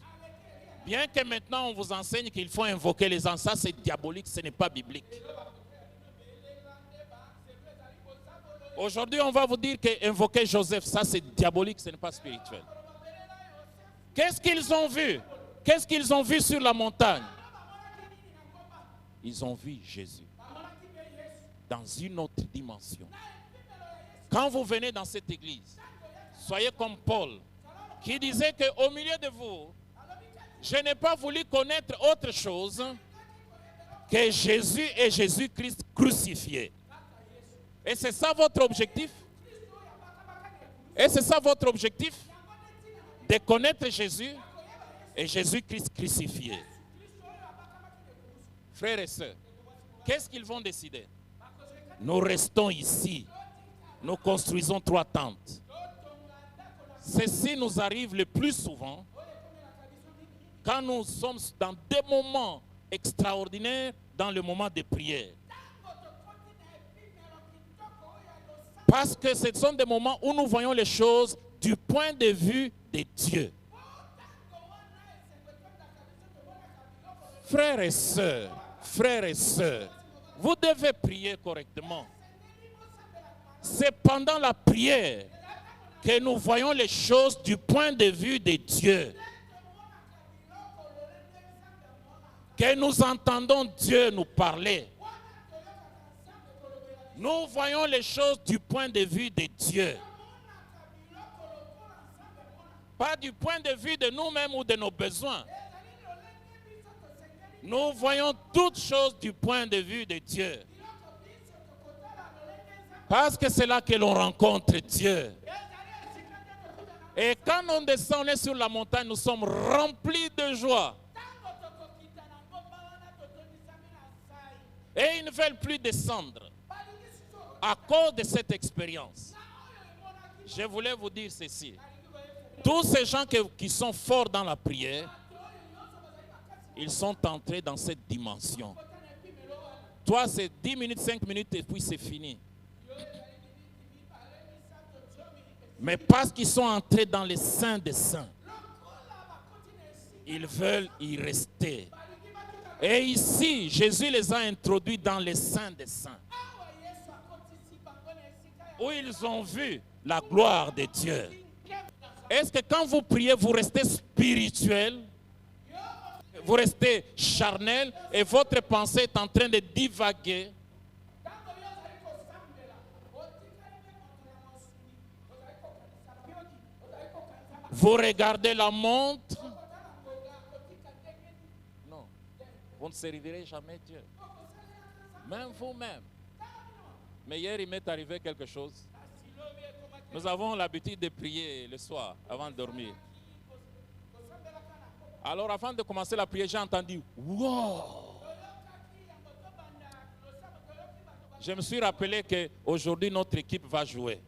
[SPEAKER 1] Bien que maintenant on vous enseigne qu'il faut invoquer les anges, ça c'est diabolique, ce n'est pas biblique. Aujourd'hui on va vous dire que invoquer Joseph, ça c'est diabolique, ce n'est pas spirituel. Qu'est-ce qu'ils ont vu? Qu'est-ce qu'ils ont vu sur la montagne? Ils ont vu Jésus dans une autre dimension. Quand vous venez dans cette église, soyez comme Paul, qui disait qu'au milieu de vous, je n'ai pas voulu connaître autre chose que Jésus et Jésus-Christ crucifié. Et c'est ça votre objectif? Et c'est ça votre objectif? De connaître Jésus et Jésus-Christ crucifié. Frères et sœurs, qu'est-ce qu'ils vont décider? Nous restons ici. Nous construisons 3 tentes. Ceci nous arrive le plus souvent quand nous sommes dans des moments extraordinaires, dans le moment de prière. Parce que ce sont des moments où nous voyons les choses du point de vue de Dieu. Frères et sœurs, vous devez prier correctement. C'est pendant la prière que nous voyons les choses du point de vue de Dieu. Que nous entendons Dieu nous parler. Nous voyons les choses du point de vue de Dieu. Pas du point de vue de nous-mêmes ou de nos besoins. Nous voyons toutes choses du point de vue de Dieu. Parce que c'est là que l'on rencontre Dieu. Et quand on descend, on est sur la montagne, nous sommes remplis de joie. Et ils ne veulent plus descendre à cause de cette expérience. Je voulais vous dire ceci. Tous ces gens qui sont forts dans la prière, ils sont entrés dans cette dimension. Toi, c'est 10 minutes, 5 minutes et puis c'est fini. Mais parce qu'ils sont entrés dans les saints des saints, ils veulent y rester. Et ici, Jésus les a introduits dans les saints des saints, où ils ont vu la gloire de Dieu. Est-ce que quand vous priez, vous restez spirituel? Vous restez charnel et votre pensée est en train de divaguer? Vous regardez la montre? Non, vous ne servirez jamais Dieu. Même vous-même. Mais hier, il m'est arrivé quelque chose. Nous avons l'habitude de prier le soir avant de dormir. Alors, avant de commencer la prière, j'ai entendu « Wow !» Je me suis rappelé qu'aujourd'hui, notre équipe va jouer.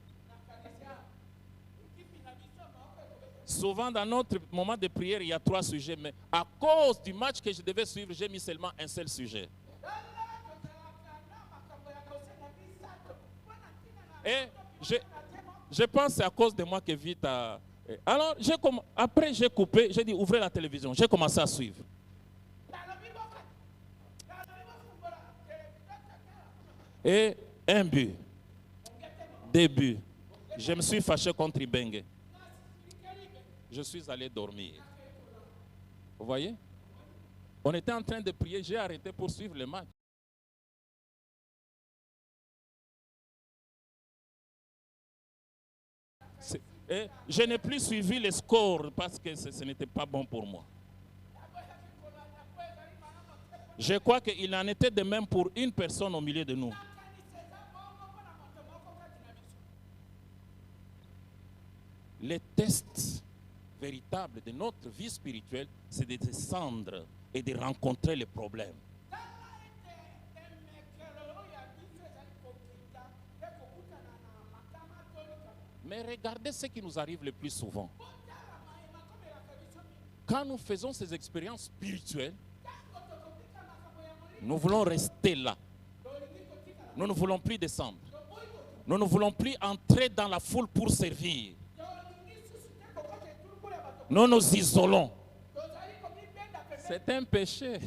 [SPEAKER 1] Souvent, dans notre moment de prière, il y a 3 sujets, mais à cause du match que je devais suivre, j'ai mis seulement un seul sujet. Et je pense que c'est à cause de moi que vite a... Alors, après j'ai coupé, j'ai dit ouvrez la télévision, j'ai commencé à suivre. Et 1 but, 2 buts. Je me suis fâché contre Ibenge. Je suis allé dormir. Vous voyez? On était en train de prier, j'ai arrêté pour suivre le match. Et je n'ai plus suivi les scores parce que ce n'était pas bon pour moi. Je crois qu'il en était de même pour une personne au milieu de nous. Les tests véritables de notre vie spirituelle, c'est de descendre et de rencontrer les problèmes. Mais regardez ce qui nous arrive le plus souvent. Quand nous faisons ces expériences spirituelles, nous voulons rester là. Nous ne voulons plus descendre. Nous ne voulons plus entrer dans la foule pour servir. Nous nous isolons. C'est un péché.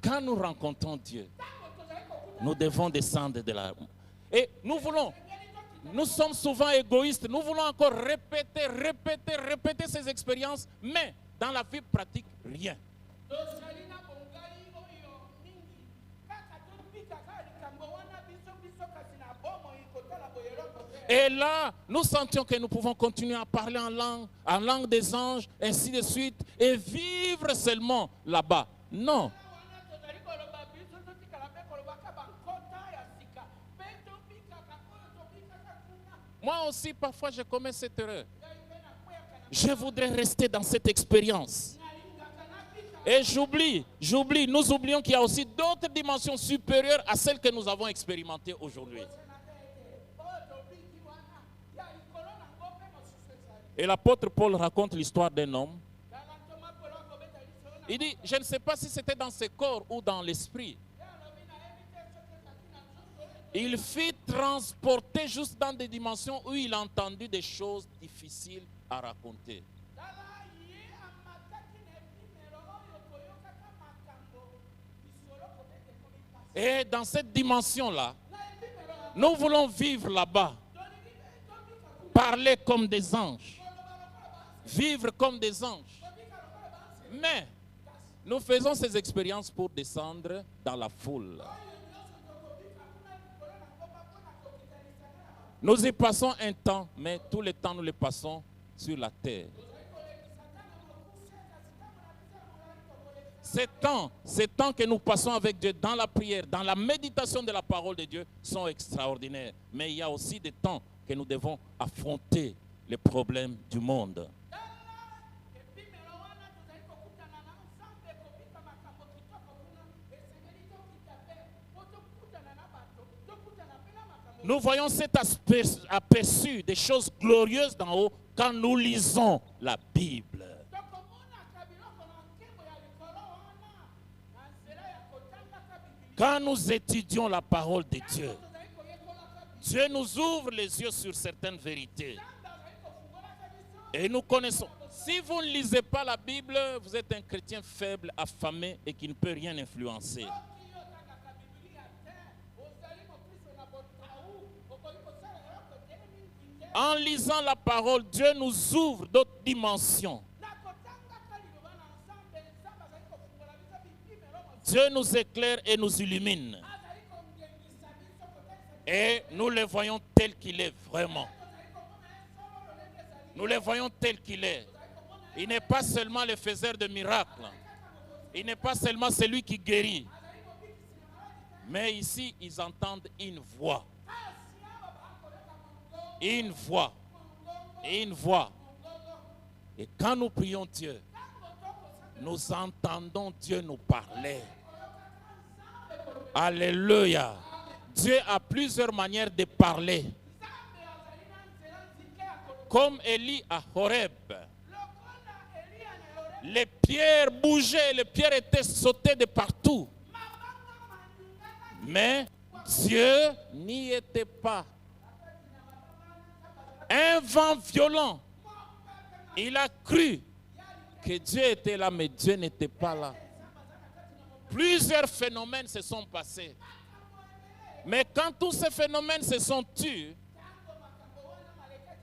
[SPEAKER 1] Quand nous rencontrons Dieu, nous devons descendre de la... Et nous sommes souvent égoïstes. Nous voulons encore répéter ces expériences, mais dans la vie pratique, rien. Et là, nous sentions que nous pouvons continuer à parler en langue des anges, ainsi de suite, et vivre seulement là-bas. Non. Moi aussi, parfois, je commets cette erreur. Je voudrais rester dans cette expérience. Et nous oublions qu'il y a aussi d'autres dimensions supérieures à celles que nous avons expérimentées aujourd'hui. Et l'apôtre Paul raconte l'histoire d'un homme. Il dit, je ne sais pas si c'était dans ce corps ou dans l'esprit. Il fut transporté juste dans des dimensions où il a entendu des choses difficiles à raconter. Et dans cette dimension-là, nous voulons vivre là-bas. Parler comme des anges. Vivre comme des anges. Mais nous faisons ces expériences pour descendre dans la foule. Nous y passons un temps, mais tout le temps nous le passons sur la terre. Ces temps que nous passons avec Dieu dans la prière, dans la méditation de la parole de Dieu sont extraordinaires. Mais il y a aussi des temps que nous devons affronter les problèmes du monde. Nous voyons cet aperçu des choses glorieuses d'en haut quand nous lisons la Bible. Quand nous étudions la parole de Dieu, Dieu nous ouvre les yeux sur certaines vérités. Et nous connaissons. Si vous ne lisez pas la Bible, vous êtes un chrétien faible, affamé et qui ne peut rien influencer. En lisant la parole, Dieu nous ouvre d'autres dimensions. Dieu nous éclaire et nous illumine. Et nous le voyons tel qu'il est vraiment. Nous le voyons tel qu'il est. Il n'est pas seulement le faiseur de miracles. Il n'est pas seulement celui qui guérit. Mais ici, ils entendent une voix. Une voix. Une voix. Et quand nous prions Dieu, nous entendons Dieu nous parler. Alléluia. Dieu a plusieurs manières de parler. Comme Élie à Horeb. Les pierres bougeaient, les pierres étaient sautées de partout. Mais Dieu n'y était pas. Un vent violent. Il a cru que Dieu était là, mais Dieu n'était pas là. Plusieurs phénomènes se sont passés. Mais quand tous ces phénomènes se sont tus,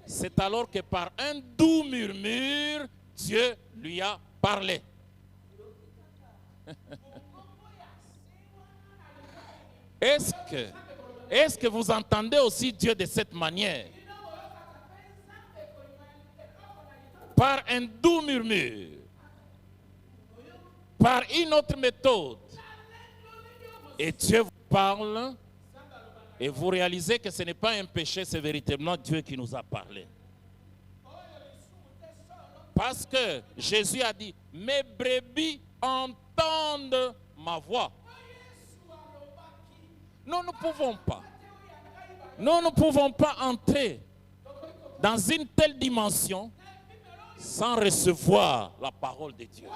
[SPEAKER 1] c'est alors que par un doux murmure, Dieu lui a parlé. Est-ce que vous entendez aussi Dieu de cette manière? par un doux murmure, par une autre méthode. Et Dieu vous parle et vous réalisez que ce n'est pas un péché, c'est véritablement Dieu qui nous a parlé. Parce que Jésus a dit, mes brebis entendent ma voix. Nous ne pouvons pas entrer dans une telle dimension sans recevoir la parole de Dieu.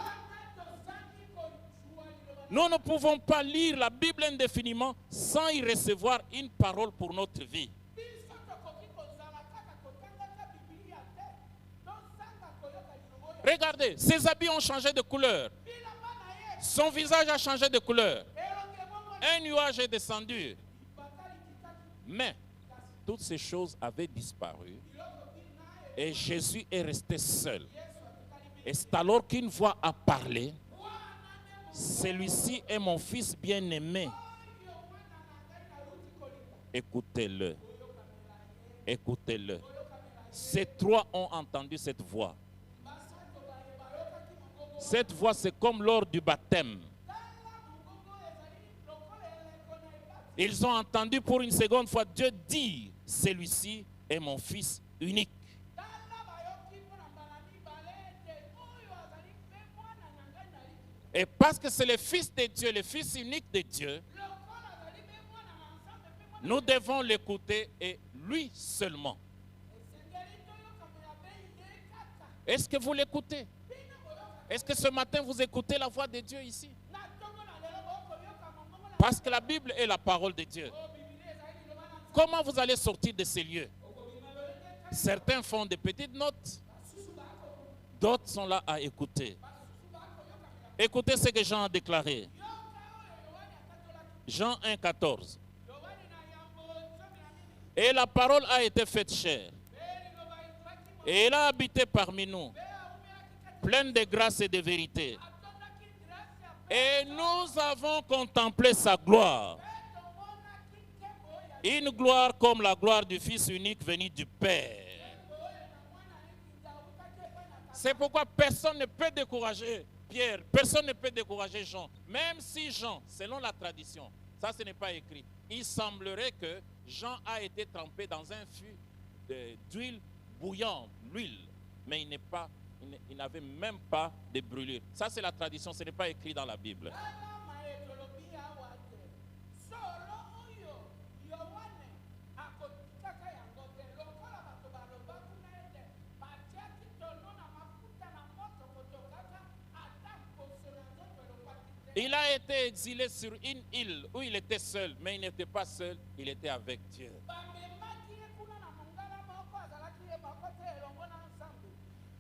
[SPEAKER 1] Nous ne pouvons pas lire la Bible indéfiniment sans y recevoir une parole pour notre vie. Regardez, ses habits ont changé de couleur. Son visage a changé de couleur. Un nuage est descendu. Mais toutes ces choses avaient disparu. Et Jésus est resté seul. Et c'est alors qu'une voix a parlé. Celui-ci est mon fils bien-aimé. Écoutez-le. Écoutez-le. Ces trois ont entendu cette voix. Cette voix, c'est comme lors du baptême. Ils ont entendu pour une seconde fois Dieu dire, celui-ci est mon fils unique. Et parce que c'est le fils de Dieu, le fils unique de Dieu, nous devons l'écouter et lui seulement. Est-ce que vous l'écoutez? Est-ce que ce matin vous écoutez la voix de Dieu ici? Parce que la Bible est la parole de Dieu. Comment vous allez sortir de ces lieux? Certains font des petites notes, d'autres sont là à écouter. Écoutez ce que Jean a déclaré. Jean 1, 14. Et la parole a été faite chair. Et elle a habité parmi nous, pleine de grâce et de vérité. Et nous avons contemplé sa gloire. Une gloire comme la gloire du Fils unique venu du Père. C'est pourquoi personne ne peut décourager Pierre, personne ne peut décourager Jean. Même si Jean, selon la tradition, ça ce n'est pas écrit, il semblerait que Jean a été trempé dans un fût d'huile bouillante, l'huile, mais il n'avait même pas de brûlure. Ça c'est la tradition, ce n'est pas écrit dans la Bible. Il a été exilé sur une île où il était seul, mais il n'était pas seul, il était avec Dieu.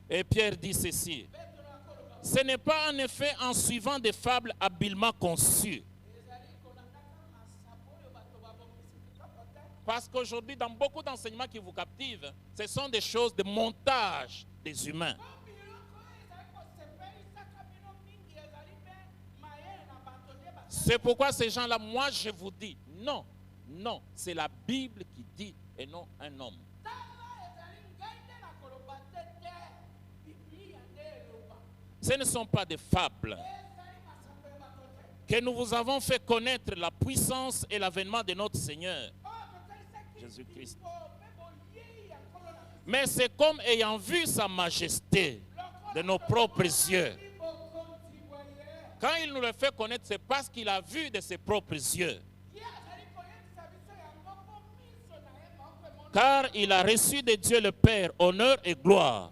[SPEAKER 1] Et Pierre dit ceci, ce n'est pas en effet en suivant des fables habilement conçues. Parce qu'aujourd'hui, dans beaucoup d'enseignements qui vous captivent, ce sont des choses de montage des humains. C'est pourquoi ces gens-là, moi je vous dis, non, non, c'est la Bible qui dit et non un homme. Ce ne sont pas des fables. Que nous vous avons fait connaître la puissance et l'avènement de notre Seigneur, Jésus-Christ. Mais c'est comme ayant vu sa majesté de nos propres yeux. Quand il nous le fait connaître, c'est parce qu'il a vu de ses propres yeux. Car il a reçu de Dieu le Père honneur et gloire.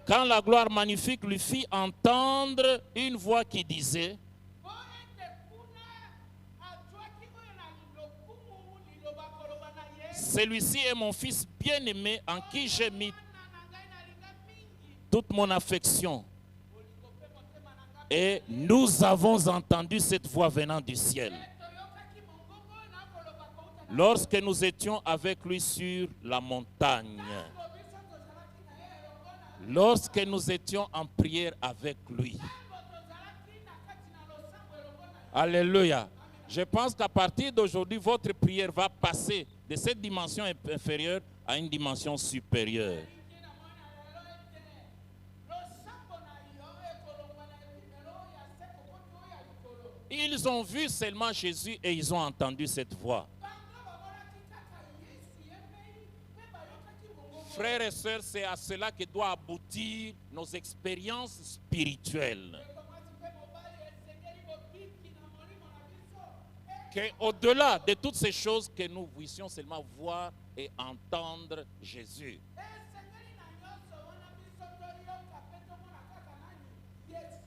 [SPEAKER 1] Quand la gloire magnifique lui fit entendre une voix qui disait, celui-ci est mon fils bien-aimé en qui j'ai mis toute mon affection. Et nous avons entendu cette voix venant du ciel. Lorsque nous étions avec lui sur la montagne. Lorsque nous étions en prière avec lui. Alléluia. Je pense qu'à partir d'aujourd'hui, votre prière va passer de cette dimension inférieure à une dimension supérieure. Ils ont vu seulement Jésus et ils ont entendu cette voix. Frères et sœurs, c'est à cela que doit aboutir nos expériences spirituelles. Qu'au-delà de toutes ces choses, que nous puissions seulement voir et entendre Jésus.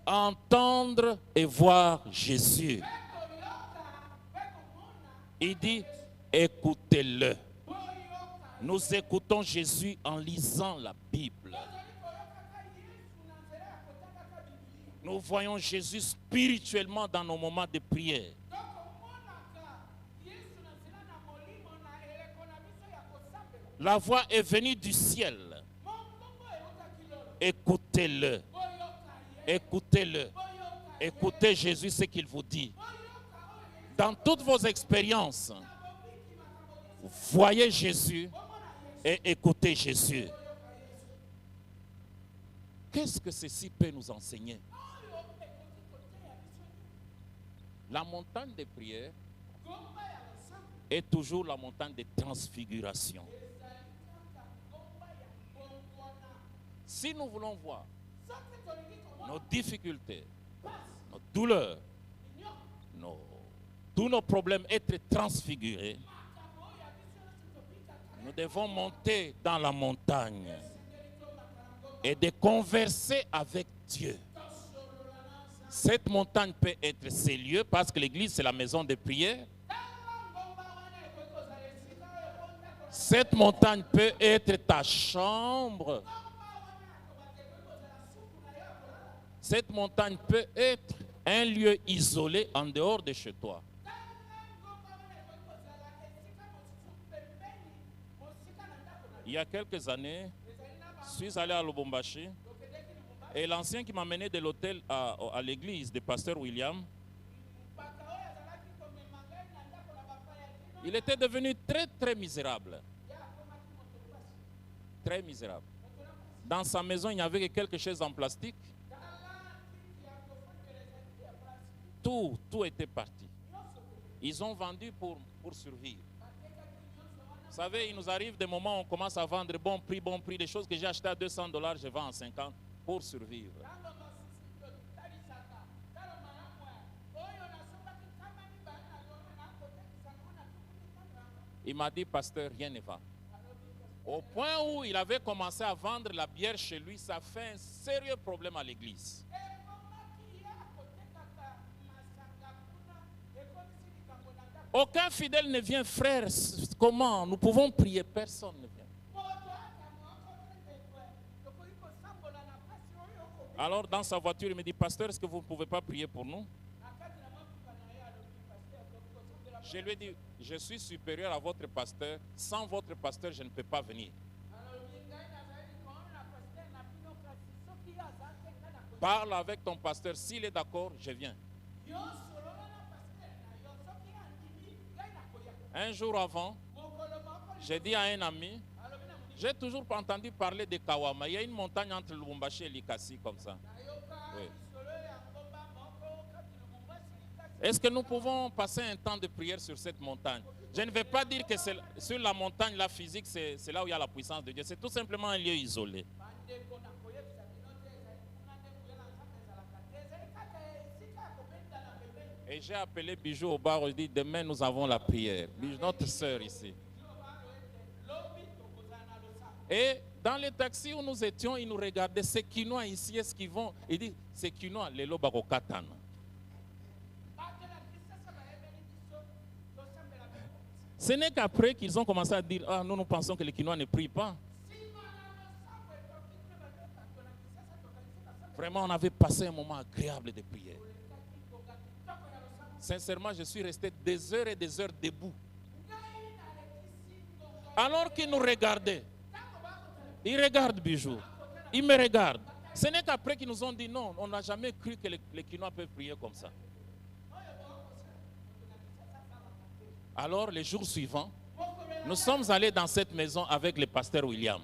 [SPEAKER 1] Entendre et voir Jésus. Il dit, écoutez-le. Nous écoutons Jésus en lisant la Bible. Nous voyons Jésus spirituellement dans nos moments de prière. La voix est venue du ciel. Écoutez-le. Écoutez-le. Écoutez Jésus ce qu'il vous dit. Dans toutes vos expériences, voyez Jésus et écoutez Jésus. Qu'est-ce que ceci peut nous enseigner? La montagne de prière est toujours la montagne de transfiguration. Si nous voulons voir nos difficultés, nos douleurs, tous nos problèmes être transfigurés, nous devons monter dans la montagne et de converser avec Dieu. Cette montagne peut être ces lieux parce que l'église c'est la maison de prière. Cette montagne peut être ta chambre. Cette montagne peut être un lieu isolé en dehors de chez toi. Il y a quelques années, je suis allé à Lubumbashi et l'ancien qui m'a mené de l'hôtel à l'église de pasteur William, il était devenu très très misérable. Très misérable. Dans sa maison, il n'y avait que quelque chose en plastique. Tout était parti. Ils ont vendu pour survivre. Vous savez, il nous arrive des moments où on commence à vendre bon prix, des choses que j'ai achetées à $200, je vends en 50 pour survivre. Il m'a dit, pasteur, rien ne va. Au point où il avait commencé à vendre la bière chez lui, ça fait un sérieux problème à l'église. Aucun fidèle ne vient, frère. Comment? Nous pouvons prier, personne ne vient. Alors, dans sa voiture, il me dit, pasteur, est-ce que vous ne pouvez pas prier pour nous? Je lui ai dit, je suis supérieur à votre pasteur. Sans votre pasteur, je ne peux pas venir. Parle avec ton pasteur. S'il est d'accord, je viens. Un jour avant, j'ai dit à un ami, j'ai toujours entendu parler de Kawama. Il y a une montagne entre Lubumbashi et Likasi comme ça. Oui. Est-ce que nous pouvons passer un temps de prière sur cette montagne? Je ne vais pas dire que c'est sur la montagne, la physique, c'est là où il y a la puissance de Dieu. C'est tout simplement un lieu isolé. Et j'ai appelé Bijou au bar, je dis, demain nous avons la prière. Bijou, notre sœur ici. Et dans les taxis où nous étions, ils nous regardaient, ces Quinois ici, est-ce qu'ils vont? Il dit, ces Quinois, les lobako katana. Ce n'est qu'après qu'ils ont commencé à dire, ah, nous pensons que les Quinois ne prient pas. Vraiment, on avait passé un moment agréable de prière. Sincèrement, je suis resté des heures et des heures debout. Alors qu'ils nous regardaient, ils regardent Bijou, ils me regardent. Ce n'est qu'après qu'ils nous ont dit non, on n'a jamais cru que les Quinois peuvent prier comme ça. Alors, les jours suivants, Nous sommes allés dans cette maison avec le pasteur William.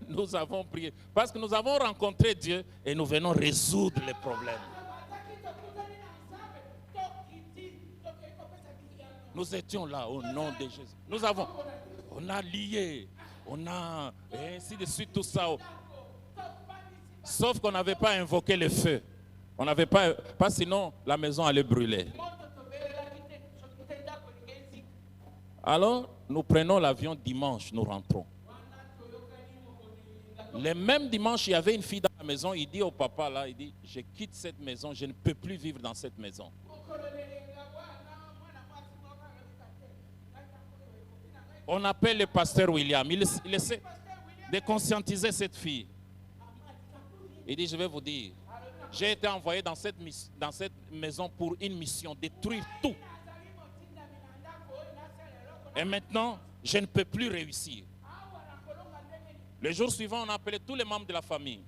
[SPEAKER 1] Nous avons prié parce que nous avons rencontré Dieu et nous venons résoudre les problèmes. Nous étions là au nom de Jésus. On a lié, on a et ainsi de suite tout ça. Sauf qu'on n'avait pas invoqué le feu. On n'avait pas sinon la maison allait brûler. Alors, nous prenons l'avion dimanche, nous rentrons. Le même dimanche, il y avait une fille dans la maison, il dit au papa là, il dit, je quitte cette maison, je ne peux plus vivre dans cette maison. On appelle le pasteur William, il essaie de conscientiser cette fille. Il dit, je vais vous dire, j'ai été envoyé dans cette maison pour une mission, détruire tout. Et maintenant, je ne peux plus réussir. Le jour suivant, on a appelé tous les membres de la famille.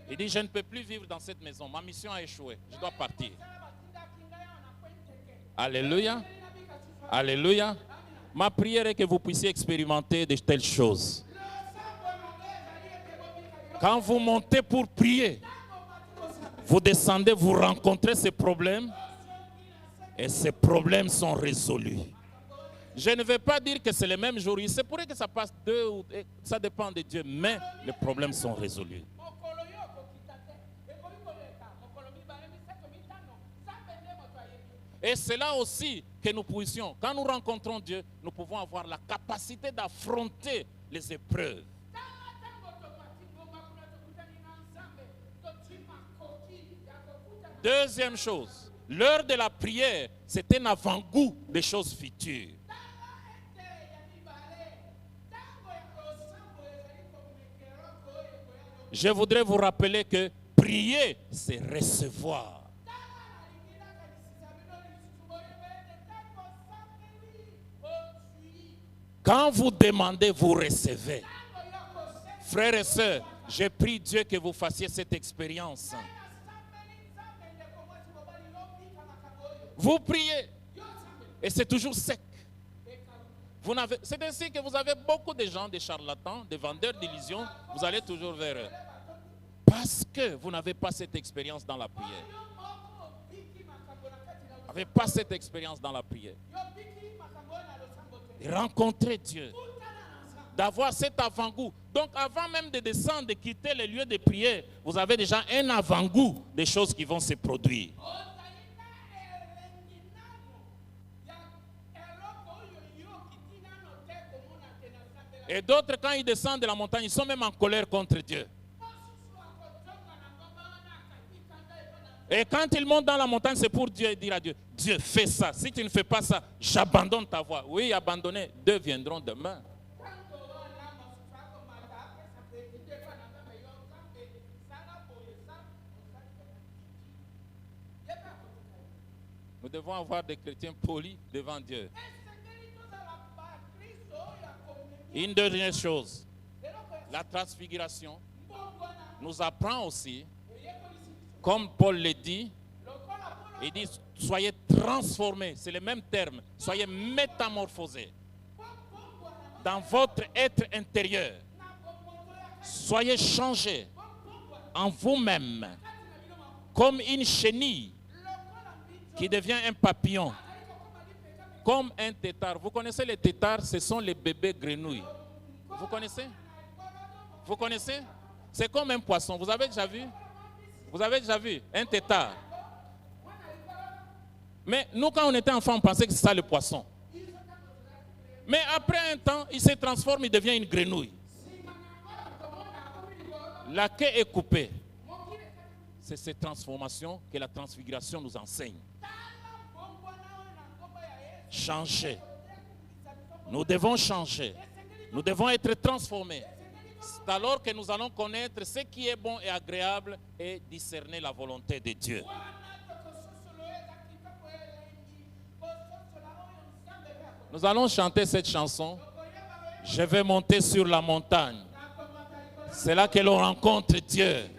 [SPEAKER 1] Il dit, je ne peux plus vivre dans cette maison. Ma mission a échoué. Je dois partir. Alléluia. Alléluia. Ma prière est que vous puissiez expérimenter de telles choses. Quand vous montez pour prier, vous descendez, vous rencontrez ces problèmes et ces problèmes sont résolus. Je ne vais pas dire que c'est le même jour. Il se pourrait que ça passe 2 ou ça dépend de Dieu, mais les problèmes sont résolus. Et c'est là aussi que nous puissions, quand nous rencontrons Dieu, nous pouvons avoir la capacité d'affronter les épreuves. Deuxième chose, l'heure de la prière, c'est un avant-goût des choses futures. Je voudrais vous rappeler que prier, c'est recevoir. Quand vous demandez, vous recevez. Frères et sœurs, je prie Dieu que vous fassiez cette expérience. Vous priez et c'est toujours sec. C'est ainsi que vous avez beaucoup de gens, des charlatans, des vendeurs d'illusions. Vous allez toujours vers eux. Parce que vous n'avez pas cette expérience dans la prière. Vous n'avez pas cette expérience dans la prière. De rencontrer Dieu. D'avoir cet avant-goût. Donc avant même de descendre, de quitter les lieux de prière, vous avez déjà un avant-goût des choses qui vont se produire. Et d'autres, quand ils descendent de la montagne, ils sont même en colère contre Dieu. Et quand ils montent dans la montagne, c'est pour Dieu et dire à Dieu, Dieu, fais ça. Si tu ne fais pas ça, j'abandonne ta voie. Oui, abandonner, 2 viendront demain. Nous devons avoir des chrétiens polis devant Dieu. Une dernière chose, la transfiguration nous apprend aussi, comme Paul le dit, il dit soyez transformés, c'est le même terme, soyez métamorphosés dans votre être intérieur, soyez changés en vous-même comme une chenille qui devient un papillon. Comme un tétard. Vous connaissez les tétards? Ce sont les bébés grenouilles. Vous connaissez? Vous connaissez? C'est comme un poisson. Vous avez déjà vu? Vous avez déjà vu un tétard? Mais nous, quand on était enfants, on pensait que c'est ça le poisson. Mais après un temps, il se transforme, il devient une grenouille. La queue est coupée. C'est cette transformation que la transfiguration nous enseigne. Changer. Nous devons changer. Nous devons être transformés. C'est alors que nous allons connaître ce qui est bon et agréable et discerner la volonté de Dieu. Nous allons chanter cette chanson. Je vais monter sur la montagne. C'est là que l'on rencontre Dieu.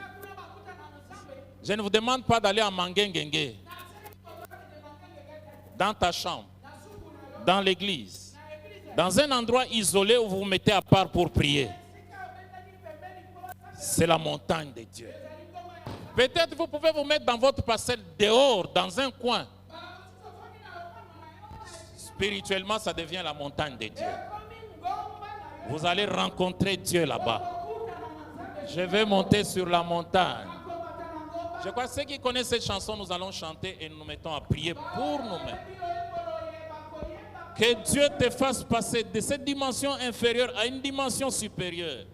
[SPEAKER 1] Je ne vous demande pas d'aller à Mangengengue. dans ta chambre, dans l'église, dans un endroit isolé où vous vous mettez à part pour prier. C'est la montagne de Dieu. Peut-être vous pouvez vous mettre dans votre parcelle dehors, dans un coin. Spirituellement, ça devient la montagne de Dieu. Vous allez rencontrer Dieu là-bas. Je vais monter sur la montagne. Je crois que ceux qui connaissent cette chanson, nous allons chanter et nous nous mettons à prier pour nous-mêmes. Que Dieu te fasse passer de cette dimension inférieure à une dimension supérieure.